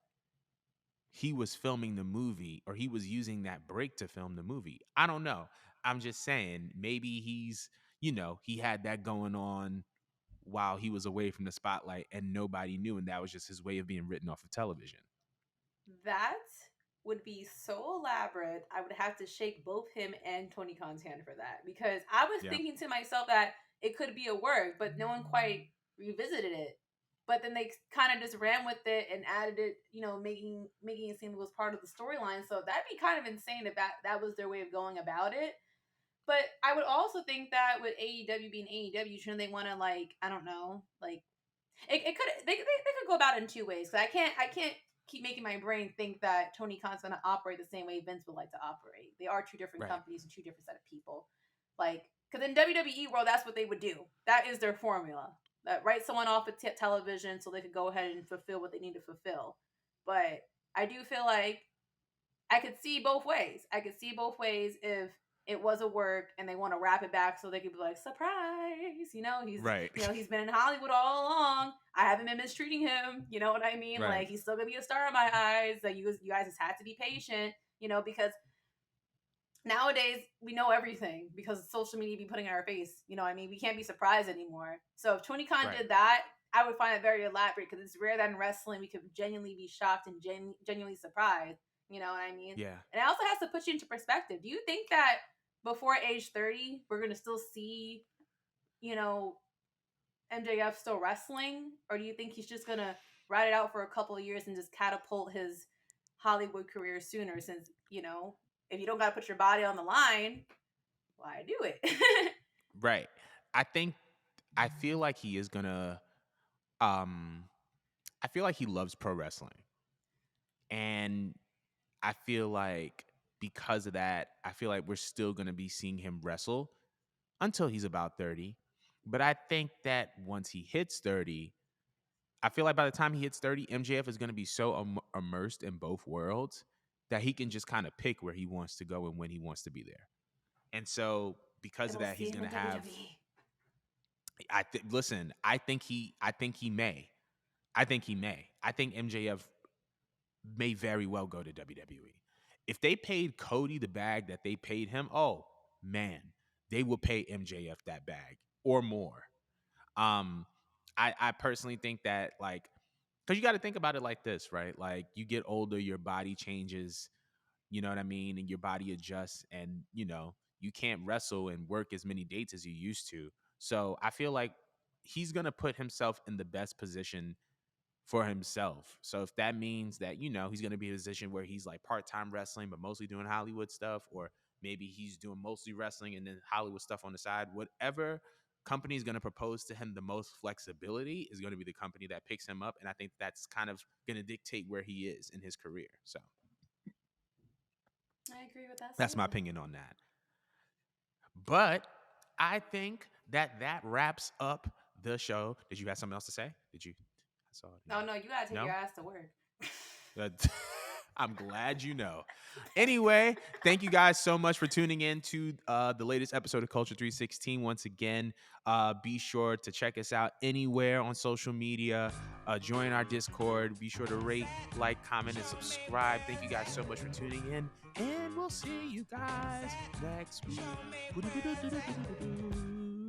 he was filming the movie or he was using that break to film the movie? I don't know. I'm just saying maybe he had that going on while he was away from the spotlight and nobody knew, and that was just his way of being written off of television. That would be so elaborate. I would have to shake both him and Tony Khan's hand for that because I was Yeah. thinking to myself that it could be a work, but no one quite revisited it. But then they kind of just ran with it and added it, making it seem it was part of the storyline. So that'd be kind of insane if that was their way of going about it. But I would also think that with AEW being AEW, shouldn't they want to like I don't know, like it could they could go about it in two ways. Because I can't keep making my brain think that Tony Khan's going to operate the same way Vince would like to operate. They are two different Right. companies and two different set of people. Like because in WWE world, that's what they would do. That is their formula. That write someone off of television so they could go ahead and fulfill what they need to fulfill. But I do feel like I could see both ways. I could see both ways if it was a work and they want to wrap it back so they could be like, surprise, Right. he's been in Hollywood all along. I haven't been mistreating him. You know what I mean? Right. Like he's still gonna be a star in my eyes. Like you guys just had to be patient, because nowadays we know everything because social media be putting in our face. You know what I mean? We can't be surprised anymore. So if Tony Khan Right. did that, I would find it very elaborate because it's rare that in wrestling we could genuinely be shocked and genuinely surprised. You know what I mean? Yeah. And it also has to put you into perspective. Do you think that before age 30, we're going to still see, you know, MJF still wrestling? Or do you think he's just going to ride it out for a couple of years and just catapult his Hollywood career sooner since, if you don't got to put your body on the line, why do it? Right. I feel like he is gonna um I feel like he loves pro wrestling. And I feel like because of that, I feel like we're still gonna be seeing him wrestle until he's about 30. But I think that once he hits 30, I feel like by the time he hits 30, MJF is going to be so immersed in both worlds that he can just kind of pick where he wants to go and when he wants to be there. And so because And of we'll that, see he's him going in to have WWE. listen, I think he may. I think he may. I think MJF may very well go to WWE. If they paid Cody the bag that they paid him, oh man, they will pay MJF that bag or more. Um, I personally think that, like, because you got to think about it like this, right? Like, you get older, your body changes, you know what I mean, and your body adjusts, and you can't wrestle and work as many dates as you used to. So I feel like he's gonna put himself in the best position for himself. So if that means that, he's going to be in a position where he's like part-time wrestling, but mostly doing Hollywood stuff, or maybe he's doing mostly wrestling and then Hollywood stuff on the side, whatever company is going to propose to him the most flexibility is going to be the company that picks him up. And I think that's kind of going to dictate where he is in his career. So I agree with that that's my statement. opinion on that. But I think that wraps up the show. Did you have something else to say? Did you? I saw it. No, no, you gotta take your No? ass to work. Uh, I'm glad you know. Anyway, thank you guys so much for tuning in to the latest episode of Culture 316. Once again, be sure to check us out anywhere on social media. Join our Discord. Be sure to rate, like, comment, and subscribe. Thank you guys so much for tuning in. And we'll see you guys next week.